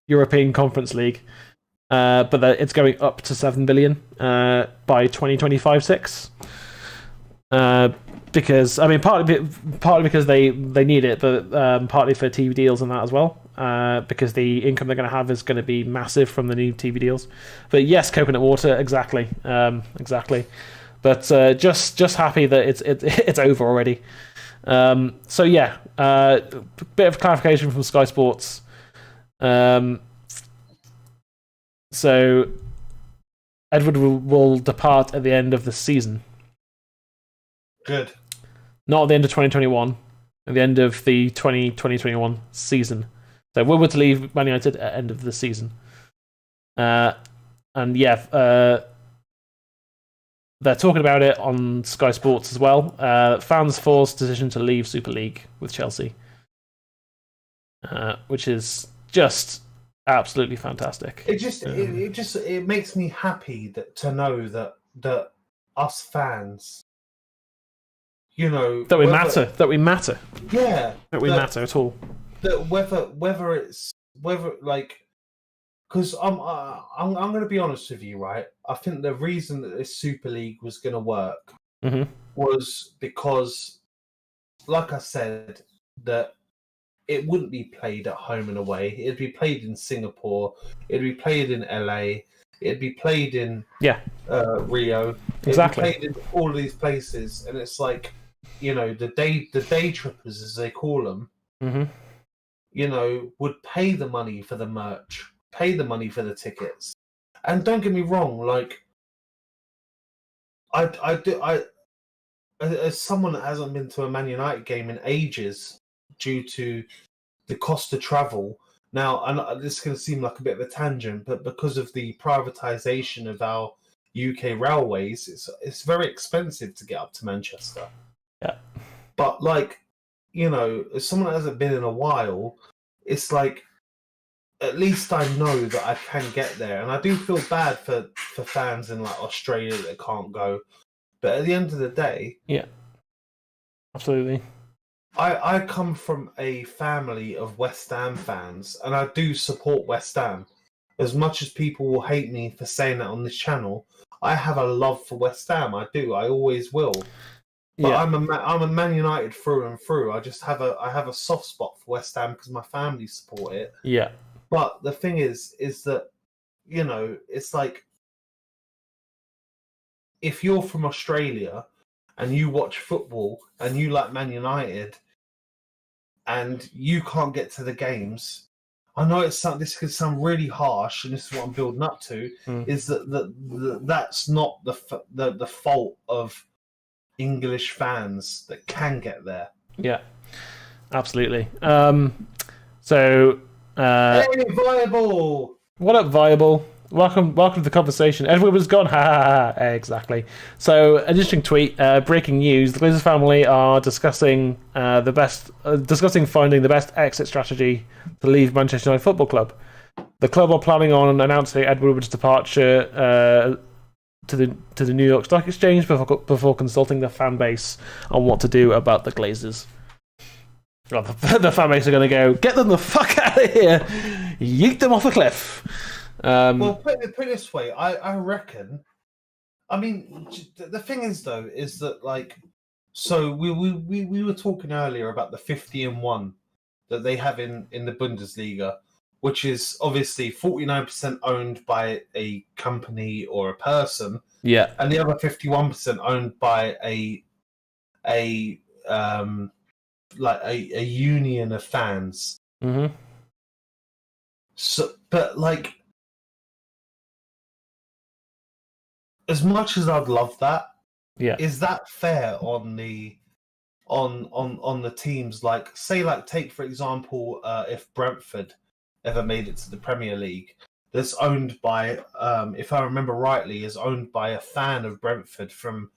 European Conference League, but it's going up to $7 billion by 2025-6. Because I mean, partly because they need it, but partly for TV deals and that as well. Because the income they're going to have is going to be massive from the new TV deals. But yes, Coconut Water, exactly. But just happy that it's over already. So yeah, bit of clarification from Sky Sports. So Edward will depart at the end of the season. Good. Not at the end of 2021, at the end of the 2020-21 season. So Woodward to leave Man United at the end of the season. And yeah, they're talking about it on Sky Sports as well. Fans forced decision to leave Super League with Chelsea, which is just absolutely fantastic. It makes me happy to know that us fans, you know, that we matter. Yeah, that we matter at all. That whether like, because I'm going to be honest with you, right? I think the reason that this Super League was going to work was because, like I said, that it wouldn't be played at home and away. It'd be played in Singapore. It'd be played in LA. It'd be played in Rio. Exactly. It'd be played in all of these places, and it's like, you know, the day trippers, as they call them, you know, would pay the money for the merch, pay the money for the tickets. And don't get me wrong, like, I as someone that hasn't been to a Man United game in ages due to the cost of travel. Now, and this is going to seem like a bit of a tangent, but because of the privatisation of our UK railways, it's very expensive to get up to Manchester. Yeah. But, like, you know, as someone that hasn't been in a while, it's like, at least I know that I can get there. And I do feel bad for fans in, like, Australia that can't go. But at the end of the day... Yeah. Absolutely. I come from a family of West Ham fans, and I do support West Ham. As much as people will hate me for saying that on this channel, I have a love for West Ham. I do. I always will. But I'm a Man United through and through. I have a soft spot for West Ham because my family support it. Yeah. But the thing is that, you know, it's like, if you're from Australia and you watch football and you like Man United and you can't get to the games, I know this could sound really harsh, and this is what I'm building up to, is that's not the fault of English fans that can get there. Yeah, absolutely. So, hey, Viable! What up, Viable? Welcome to the conversation. Edward was gone. Ha ha ha. Exactly. So, an interesting tweet. Breaking news: the Glazers family are discussing discussing finding the best exit strategy to leave Manchester United Football Club. The club are planning on announcing Edward Woodward's departure to the New York Stock Exchange before consulting the fan base on what to do about the Glazers. Well, the fan base are going to go, get them the fuck out of here, yeet them off a cliff. Well, put it this way, I reckon. I mean, the thing is though, is that, like, so we were talking earlier about the 50-1 that they have in the Bundesliga, which is obviously 49% owned by a company or a person, and the other 51% owned by a union of fans. So, but like, as much as I'd love that, is that fair on the teams? Like, say, like, take for example, if Brentford ever made it to the Premier League, that's owned by, if I remember rightly, is owned by a fan of Brentford from,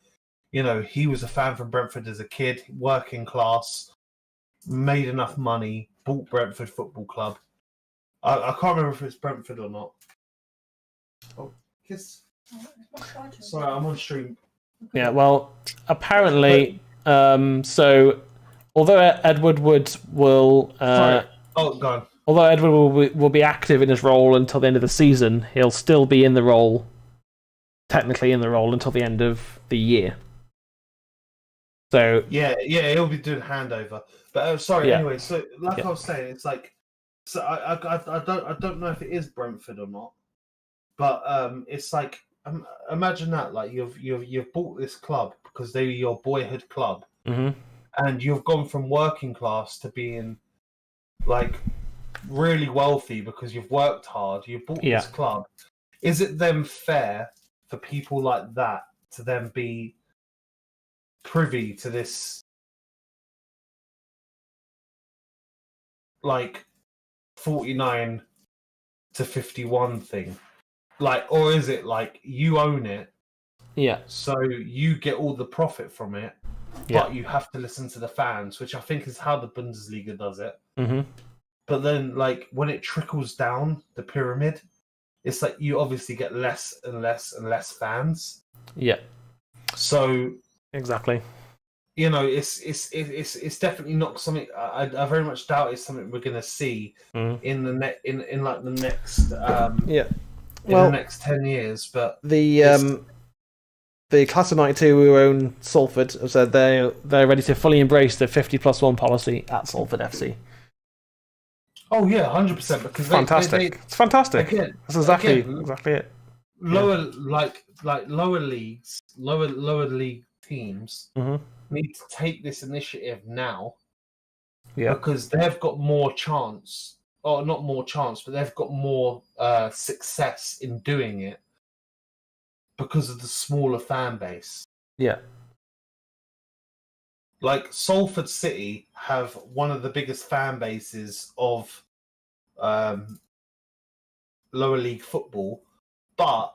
you know, he was a fan from Brentford as a kid, working class, made enough money, bought Brentford Football Club. I can't remember if it's Brentford or not. Oh, kiss. Sorry, I'm on stream. Yeah, well, apparently, so although Edward Wood will... Sorry. Oh, go on. Although Edward will be active in his role until the end of the season, he'll still be in the role, technically in the role, until the end of the year. So yeah, he'll be doing handover. But anyway, so like I was saying, it's like, so I don't know if it is Brentford or not, but it's like, imagine that, like you've bought this club because they were your boyhood club, Mm-hmm. and you've gone from working class to being like really wealthy because you've worked hard. You bought Yeah. this club. Is it then fair for people like that to then be privy to this, like 49 to 51 thing? Like, or is it like you own it, Yeah. so you get all the profit from it, Yeah. but you have to listen to the fans, which I think is how the Bundesliga does it. Mm-hmm. But then, like, when it trickles down the pyramid, it's like you obviously get less and less and less fans. Yeah. So Exactly. you know, it's definitely not something. I very much doubt it's something we're going to see in the in like the next Yeah. in Well, the next 10 years. But the class of '92 who own Salford have said they're ready to fully embrace the 50+1 policy at Salford FC. oh yeah, 100%, because Fantastic. It's fantastic. Again, That's exactly it. Lower like lower leagues, lower league teams need to take this initiative now. Yeah. Because they've got more chance, or not more chance, but they've got more success in doing it because of the smaller fan base. Yeah. Like Salford City have one of the biggest fan bases of lower league football, but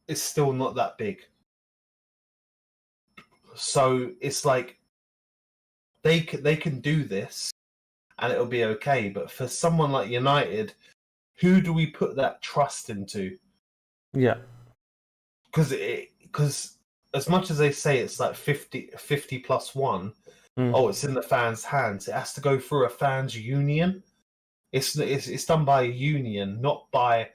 it's still not that big. So it's like they can do this and it'll be okay. But for someone like United, who do we put that trust into? Yeah. Because as much as they say it's like 50+1, oh, it's in the fans' hands. It has to go through a fans' union. It's done by a union, not by,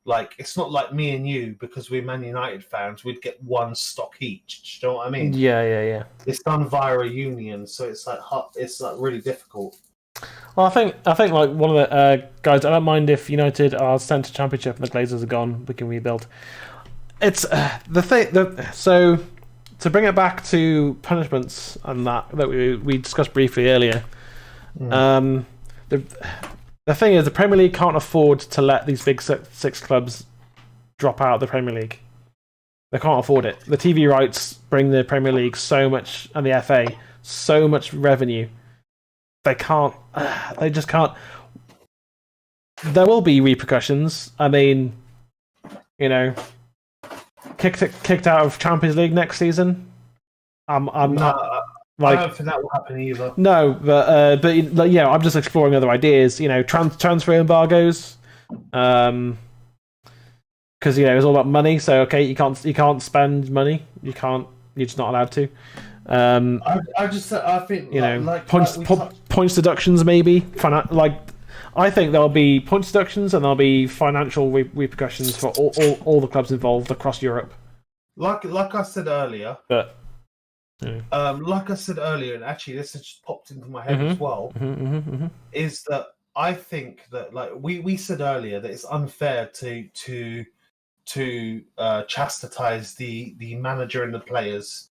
like, it's not like me and you, because we're Man United fans, we'd get one stock each. Do you know what I mean? Yeah. It's done via a union, so it's like really difficult. Well, I think like one of the guys. I don't mind if United are sent to Championship and the Glazers are gone. We can rebuild. It's the thing. So to bring it back to punishments and that we discussed briefly earlier. The thing is, the Premier League can't afford to let these big six clubs drop out of the Premier League. They can't afford it. The TV rights bring the Premier League so much, and the FA so much revenue. They can't. They just can't. There will be repercussions. I mean, you know, kicked out of Champions League next season. I'm not. Like, I don't think that will happen either. No, but yeah, I'm just exploring other ideas. You know, transfer embargoes, because it's all about money. So okay, you can't spend money. You're just not allowed to. I think points deductions maybe. I think there'll be points deductions and there'll be financial repercussions for all the clubs involved across Europe. Like I said earlier, but. Like I said earlier, and actually this has just popped into my head as well, is that I think that, like we said earlier, that it's unfair to chastise the manager and the players.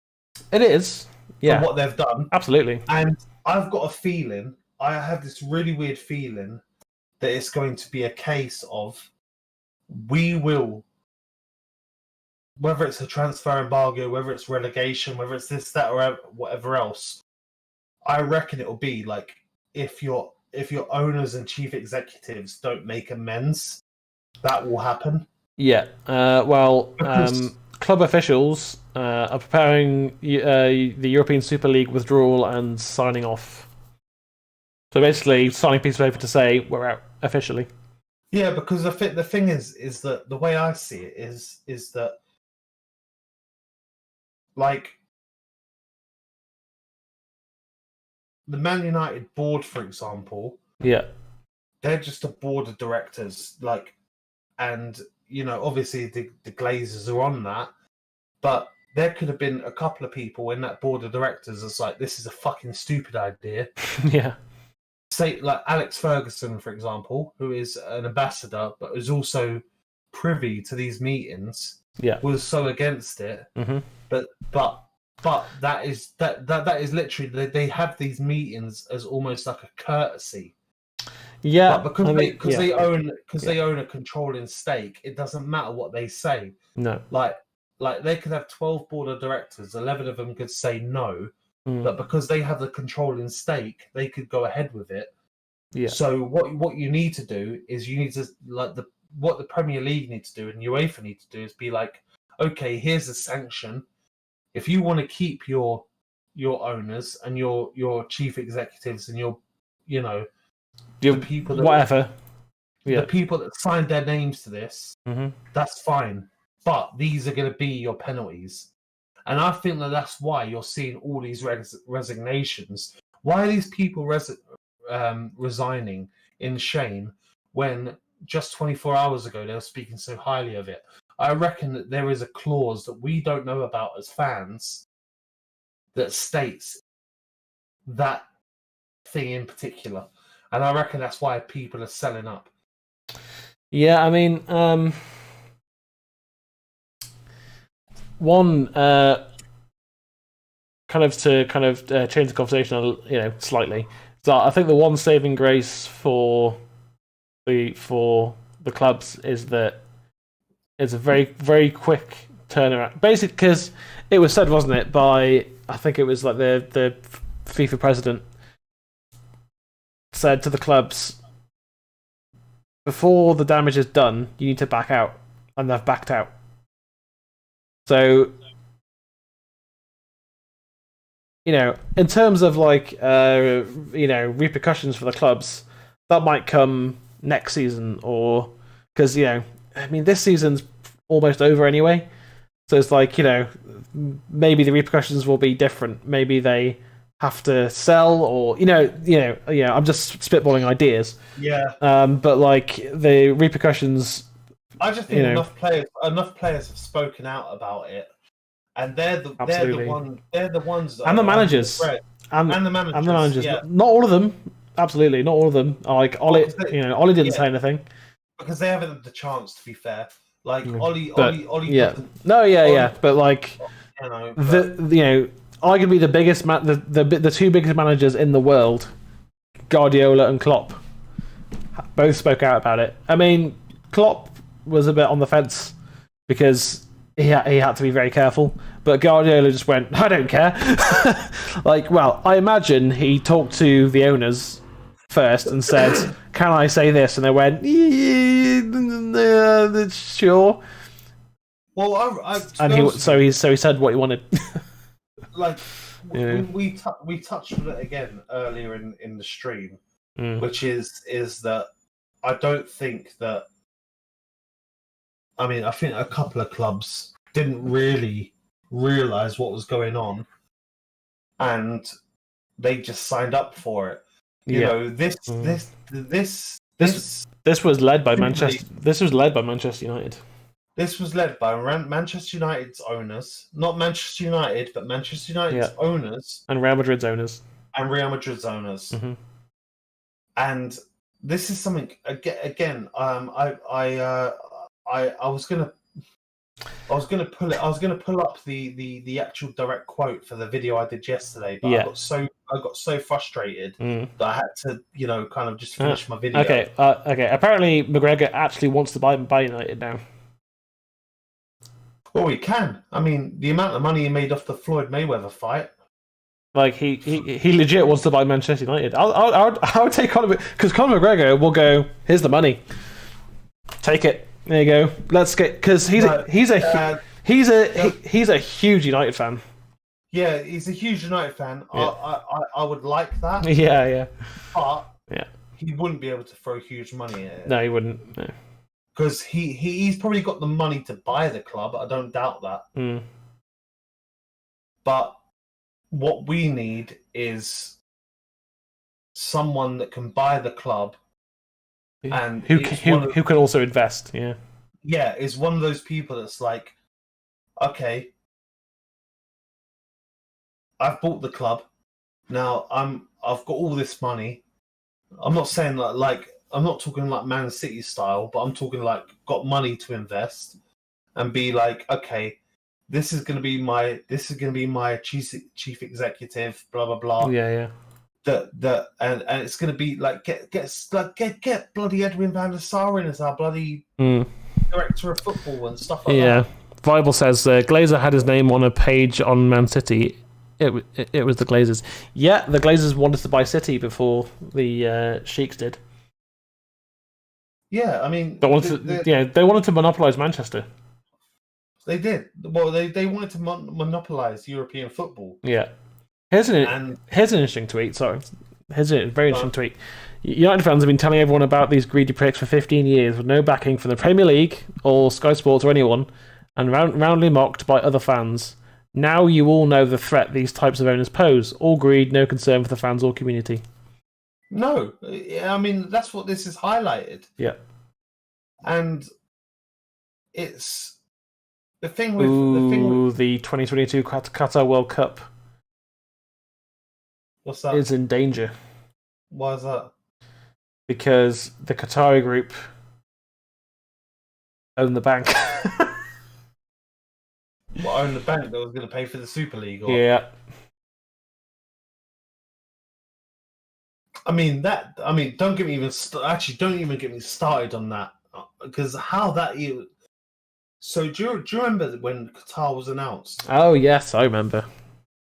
It is, yeah, for what they've done, absolutely. And I've got a feeling, I have this really weird feeling that it's going to be a case of we will. Whether it's a transfer embargo, whether it's relegation, whether it's this, that, or whatever else, I reckon it will be like if your owners and chief executives don't make amends, that will happen. Yeah. Club officials are preparing the European Super League withdrawal and signing off. So basically, signing a piece of paper to say we're out officially. Yeah, because the thing is that the way I see it is that. Like, the Man United board, for example, they're just a board of directors, like, and, obviously the Glazers are on that, but there could have been a couple of people in that board of directors that's like, this is a fucking stupid idea. Yeah. Say, like, Alex Ferguson, for example, who is an ambassador, but is also privy to these meetings. was so against it. Mm-hmm. But that is literally they have these meetings as almost like a courtesy. Yeah, but because they own a controlling stake, it doesn't matter what they say. No. Like they could have 12 board of directors, 11 of them could say no, but because they have the controlling stake, they could go ahead with it. Yeah. So what you need to do is you need to what the Premier League needs to do and UEFA need to do is be like, okay, here's a sanction. If you want to keep your owners and your chief executives and the people that the people that signed their names to this, that's fine. But these are going to be your penalties. And I think that's why you're seeing all these resignations. Why are these people resigning in shame when just 24 hours ago they were speaking so highly of it? I reckon that there is a clause that we don't know about as fans that states that thing in particular. And I reckon that's why people are selling up. Yeah, I mean, one kind of change the conversation, slightly. So I think the one saving grace for the clubs is that it's a very, very quick turnaround. Basically, because it was said, wasn't it, by I think it was like the FIFA president said to the clubs, before the damage is done, you need to back out, and they've backed out. So, in terms of repercussions for the clubs, that might come next season, or because this season's almost over anyway. So it's like maybe the repercussions will be different. Maybe they have to sell, or I'm just spitballing ideas. Yeah. But the repercussions, I just think enough players have spoken out about it, and they're the ones that and the managers and the managers. Yeah. Not all of them. Absolutely, not all of them. Like Ollie, Ollie didn't say anything because they haven't had the chance. To be fair, Ollie. Yeah. No, yeah. But arguably the biggest the two biggest managers in the world, Guardiola and Klopp, both spoke out about it. I mean, Klopp was a bit on the fence because he had to be very careful, but Guardiola just went, I don't care. I imagine he talked to the owners first and said, can I say this? And they went, sure. Well, he said what he wanted. We touched on it again earlier in the stream, which is that I don't think that. I mean, I think a couple of clubs didn't really realize what was going on, and they just signed up for it. This was led by Manchester. This was led by Manchester United. This was led by Manchester United's owners, not Manchester United, but Manchester United's owners and Real Madrid's owners. Mm-hmm. And this is something again. I was gonna pull up the actual direct quote for the video I did yesterday, but I got so frustrated that I had to kind of just finish my video. Okay. Apparently, McGregor actually wants to buy United now. Well, he can. I mean, the amount of money he made off the Floyd Mayweather fight. He legit wants to buy Manchester United. I would take Conor, because Conor McGregor will go, here's the money, take it. There you go. Let's get, because he's a huge United fan. Yeah, he's a huge United fan. Yeah. I would like that. Yeah. But he wouldn't be able to throw huge money at it. No, he wouldn't. No. Because he's probably got the money to buy the club. I don't doubt that. But what we need is someone that can buy the club and who can also invest. Yeah, is one of those people that's like, okay, I've bought the club. Now I've got all this money. I'm not saying I'm not talking like Man City style, but I'm talking like got money to invest, and be like, okay, this is going to be my chief executive, blah blah blah. Yeah. And it's going to be like get bloody Edwin van der Sar in as our bloody director of football and stuff like that. Yeah. Bible says Glazer had his name on a page on Man City. It was the Glazers. Yeah, the Glazers wanted to buy City before the Sheiks did. Yeah, I mean, they wanted to monopolise Manchester. They did. Well, they wanted to monopolise European football. Yeah. Here's an interesting tweet. Sorry, here's a very interesting tweet. United fans have been telling everyone about these greedy pricks for 15 years with no backing from the Premier League or Sky Sports or anyone, and roundly mocked by other fans. Now you all know the threat these types of owners pose. All greed, no concern for the fans or community. No, I mean, that's what this is highlighted. Yeah. And it's the thing with the 2022 Qatar World Cup. What's that? Is in danger. Why is that? Because the Qatari group own the bank. Own the bank that was going to pay for the Super League? Or... Yeah. I mean, don't even get me started on that, because how that you. So do you remember when Qatar was announced? Oh yes, I remember.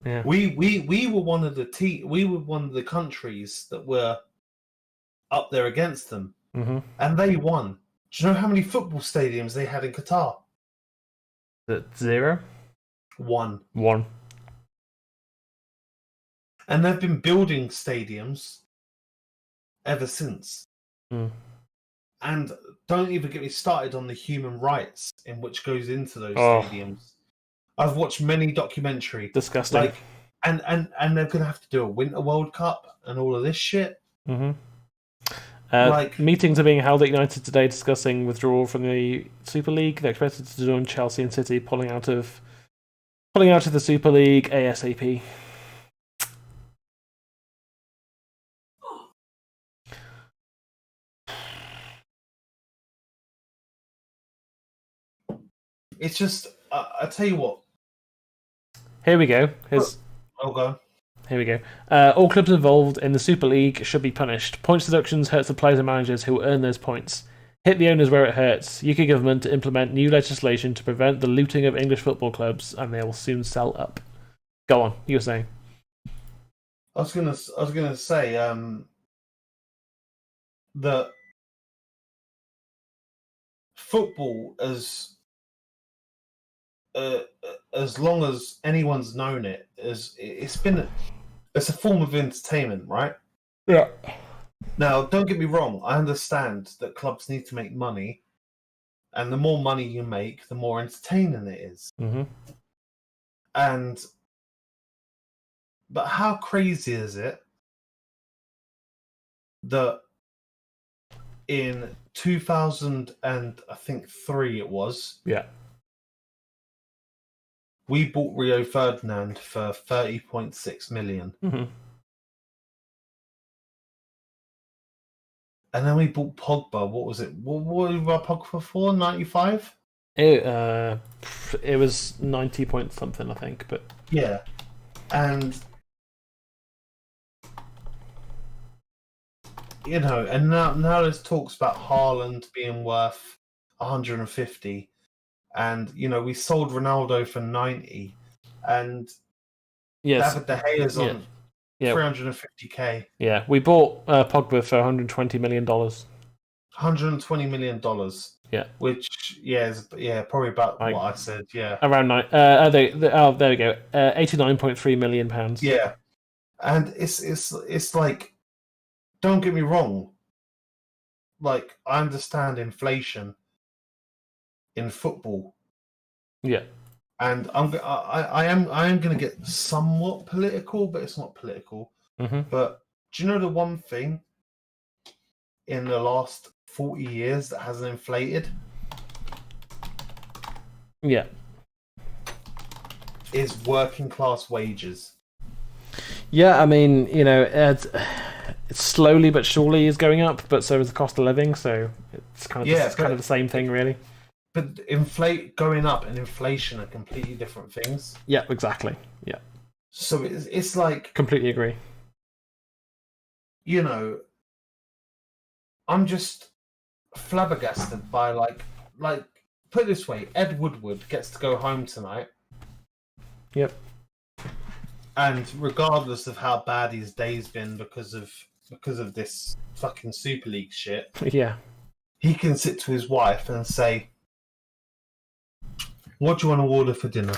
Yeah. We were one of the countries that were up there against them, and they won. Do you know how many football stadiums they had in Qatar? 0? 1. And they've been building stadiums ever since. And don't even get me started on the human rights in which goes into those stadiums. I've watched many documentaries. Disgusting. And they're going to have to do a Winter World Cup and all of this shit. Meetings are being held at United today discussing withdrawal from the Super League. They're expected to join Chelsea and City pulling out of the Super League ASAP. It's just, I tell you what. Here we go. Go. Here we go. All clubs involved in the Super League should be punished. Points deductions hurt the players and managers who earn those points. Hit the owners where it hurts. UK government to implement new legislation to prevent the looting of English football clubs, and they will soon sell up. Go on. You were saying. I was gonna say that football as long as anyone's known it, it's a form of entertainment, right? Yeah. Now, don't get me wrong. I understand that clubs need to make money, and the more money you make, the more entertaining it is. But how crazy is it that in 2003 it was? Yeah. We bought Rio Ferdinand for 30.6 million. And then we bought Pogba. What was it? What did we buy Pogba for? 95? It was 90 point something, I think. But yeah, and and now there's talks about Haaland being worth 150, and we sold Ronaldo for 90, and David De Gea's on 350k. Yeah, we bought Pogba for $120 million. $120 million. Yeah. Which, is probably about what I said, yeah. Around 9. There we go. £89.3 million. Yeah. And it's like, don't get me wrong. Like, I understand inflation in football. Yeah. And I am going to get somewhat political, but it's not political. But do you know the one thing in the last 40 years that hasn't inflated? Yeah. Is working class wages. Yeah, I mean, it's slowly but surely is going up, but so is the cost of living, so it's kind of the same thing, really. but going up and inflation are completely different things. Yeah, exactly. Yeah. So it's like, completely agree. You know, I'm just flabbergasted by like put it this way, Ed Woodward gets to go home tonight. Yep. And regardless of how bad his day's been because of this fucking Super League shit, yeah, he can sit to his wife and say, "What do you want to order for dinner?"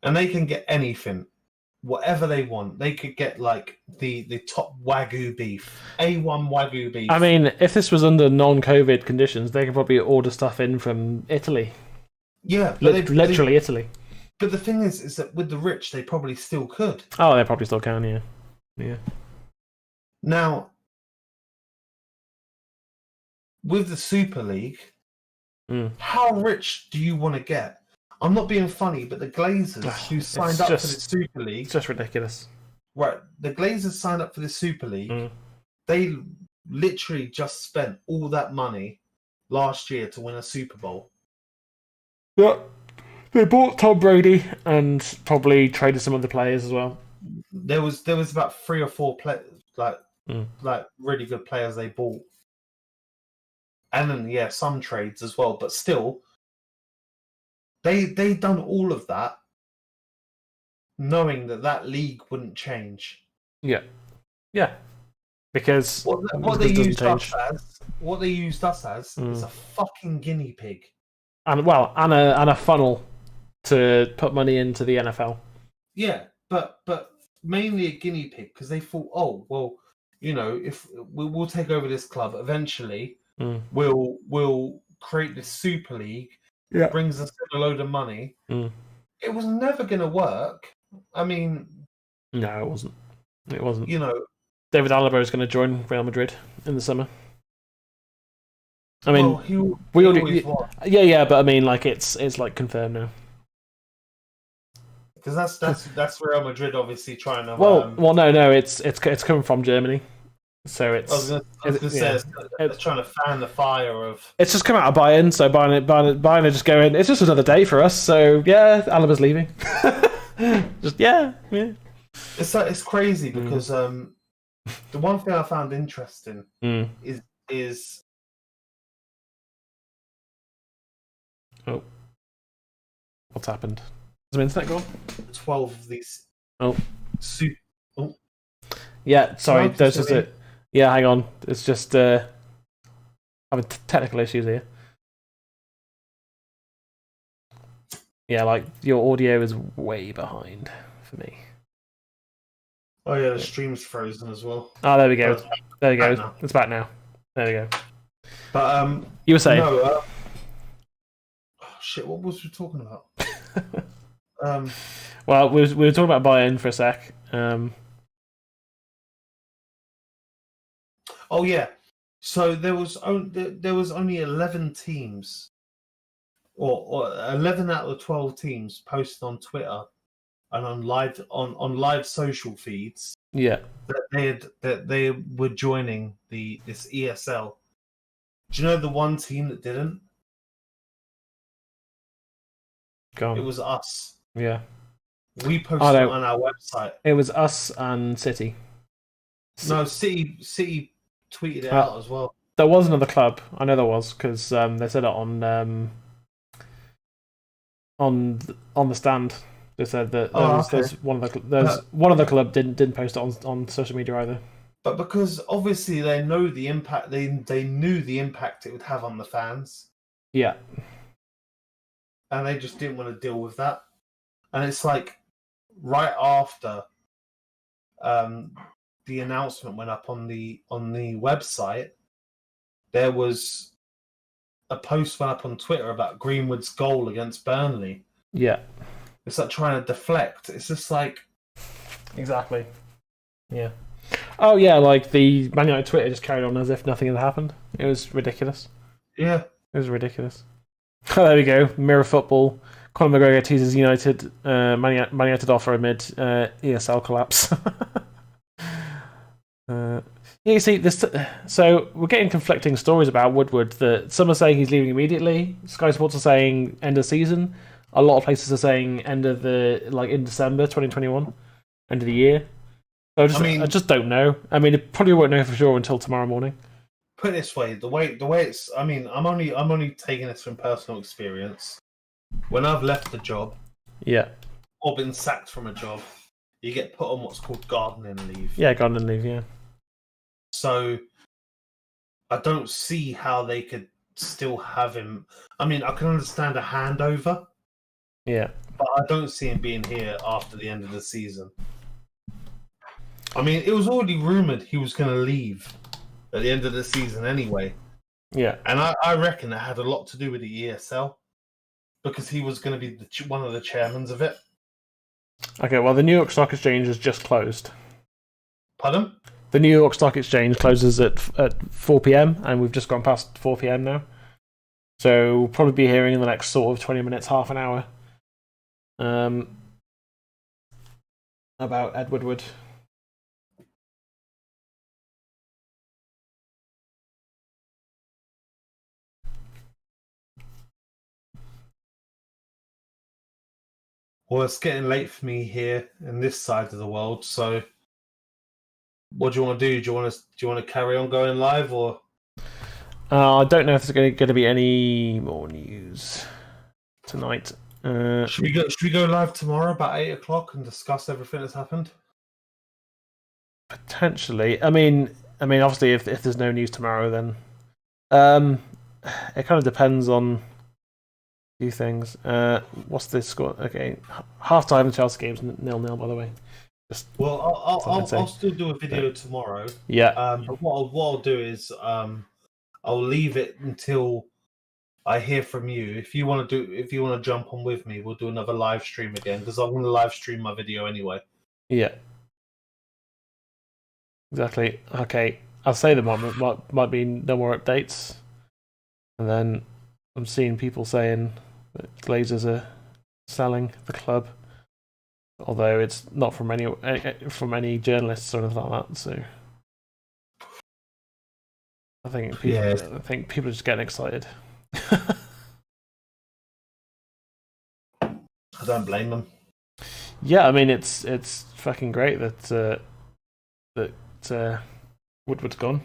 And they can get anything, whatever they want. They could get like the top Wagyu beef, A1 Wagyu beef. I mean, if this was under non-COVID conditions, they could probably order stuff in from Italy. Yeah, literally Italy. But the thing is that with the rich, they probably still could. Oh, they probably still can. Yeah, yeah. Now, with the Super League, how rich do you want to get? I'm not being funny, but the Glazers who signed up for the Super League... It's just ridiculous. Right, the Glazers signed up for the Super League. They literally just spent all that money last year to win a Super Bowl. Yeah, they bought Tom Brady and probably traded some other players as well. There was about 3 or 4 players, like really good players they bought. And then, some trades as well, but still... They done all of that, knowing that league wouldn't change. Yeah, because what they used us as is a fucking guinea pig, and a funnel to put money into the NFL. Yeah, but mainly a guinea pig because they thought, oh well, if we'll take over this club eventually, we'll create this Super League. Yeah. Brings us in a load of money. It was never going to work. I mean... No, it wasn't. It wasn't. David Alaba is going to join Real Madrid in the summer. I mean, we already... Yeah, but I mean, like, it's like confirmed now. Because that's Real Madrid obviously trying to... Well, no, it's coming from Germany. So it's... I was going to say, it's trying to fan the fire of... It's just come out of Bayern, so Bayern are just going, it's just another day for us, so yeah, Alaba's leaving. Just, yeah. It's crazy because the one thing I found interesting is... Oh. What's happened? Is my internet gone? 12 of these... Oh. Oh. Yeah, sorry, there's just it. Yeah, hang on. It's just having technical issues here. Yeah, like your audio is way behind for me. Oh yeah, the stream's frozen as well. Oh, there we go. There we go. It's back now. There we go. But you were saying? No. Oh shit! What was we talking about? Well, we were talking about Bayern for a sec. Oh yeah, so there was only 11 teams, or 11 out of the 12 teams posted on Twitter and on live social feeds. Yeah, that they were joining this ESL. Do you know the one team that didn't? Gone. It was us. Yeah, we posted it on our website. It was us and City. No, City tweeted it out as well. There was another club. I know there was because they said it on the stand. They said that there's one of the club didn't post it on social media either. But because obviously they know the impact, they knew the impact it would have on the fans. Yeah. And they just didn't want to deal with that. And it's like right after the announcement went up on the website, there was a post went up on Twitter about Greenwood's goal against Burnley. Yeah. It's like trying to deflect. It's just like... Exactly. Yeah. Oh, yeah, like the Man United Twitter just carried on as if nothing had happened. It was ridiculous. Yeah. It was ridiculous. Oh, there we go. Mirror Football. Conor McGregor teases United. Man United offer amid ESL collapse. You see this. So we're getting conflicting stories about Woodward. That some are saying he's leaving immediately. Sky Sports are saying end of season. A lot of places are saying end of in December 2021, end of the year. So I just don't know. I mean, it probably won't know for sure until tomorrow morning. Put it this way, the way it's. I mean, I'm only taking this from personal experience. When I've left the job, yeah, or been sacked from a job, you get put on what's called gardening leave. Yeah, gardening leave. Yeah. So I don't see how they could still have him. I mean, I can understand a handover. Yeah. But I don't see him being here after the end of the season. I mean, it was already rumoured he was going to leave at the end of the season anyway. Yeah. And I reckon it had a lot to do with the ESL because he was going to be one of the chairmans of it. Okay, well, the New York Stock Exchange has just closed. Pardon? The New York Stock Exchange closes at 4 p.m. and we've just gone past 4 p.m. now. So we'll probably be hearing in the next sort of 20 minutes, half an hour, about Ed Woodward. Well, it's getting late for me here in this side of the world, so what do you want to do? Do you want to carry on going live, or? I don't know if there's going to be any more news tonight. Should we go live tomorrow about 8:00 and discuss everything that's happened? Potentially. I mean, obviously, if there's no news tomorrow, then it kind of depends on a few things. What's the score? Okay, half time. The Chelsea game's 0-0. By the way. I'll still do a video tomorrow. Yeah. But what I'll do is I'll leave it until I hear from you. If you want to jump on with me, we'll do another live stream again because I'm going to live stream my video anyway. Yeah. Exactly. Okay. I'll say there might be no more updates, and then I'm seeing people saying that Glazers are selling the club. Although it's not from any journalists or anything like that, so I think people are just getting excited. I don't blame them. Yeah, I mean it's fucking great that Woodward's gone.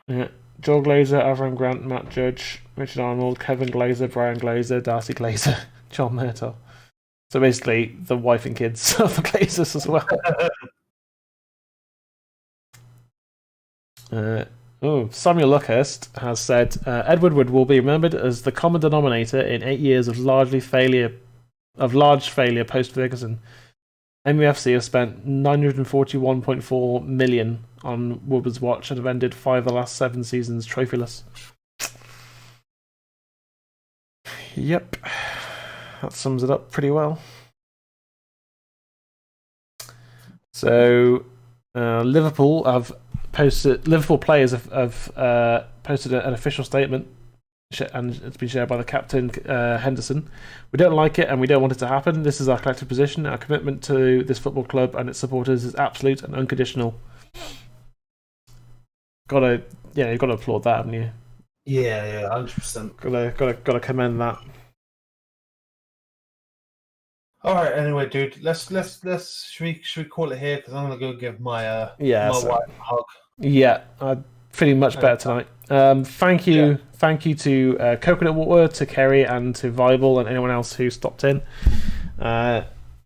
Yeah. Joel Glazer, Avram Grant, Matt Judge, Richard Arnold, Kevin Glazer, Brian Glazer, Darcy Glazer, John Murtaugh. So basically, the wife and kids of the Glazers as well. Samuel Luckhurst has said Ed Woodward will be remembered as the common denominator in 8 years of large failure post Ferguson. MUFC have spent $941.4 million on Woodward's watch and have ended 5 of the last 7 seasons trophyless. Yep, that sums it up pretty well. So Liverpool players have posted an official statement, and it's been shared by the captain, Henderson. We don't like it and we don't want it to happen. This is our collective position. Our commitment to this football club and its supporters is absolute and unconditional. You've got to applaud that, haven't you? Yeah, 100%. Got to commend that. All right. Anyway, dude, let's should we call it here because I'm gonna go give my wife a hug. Yeah, feeling much better tonight. Thank you to Coconut Water, to Kerry, and to Viable, and anyone else who stopped in.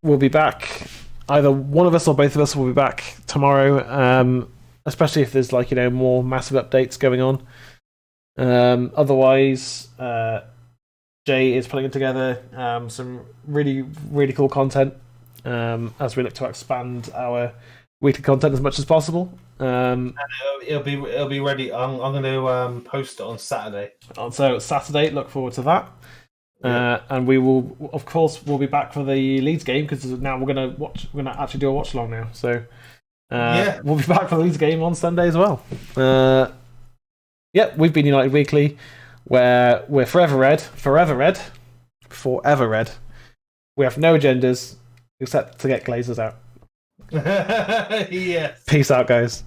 We'll be back. Either one of us or both of us will be back tomorrow. Especially if there's more massive updates going on. Otherwise, Jay is putting together some really, really cool content as we look to expand our weekly content as much as possible. And it'll be ready. I'm going to post it on Saturday. So Saturday, look forward to that. Yeah. And we will, of course, we'll be back for the Leeds game because now we're going to actually do a watch along now. So we'll be back for the Leeds game on Sunday as well. We've been United Weekly, where we're forever red. We have no agendas except to get Glazers out. Yes. Peace out, guys.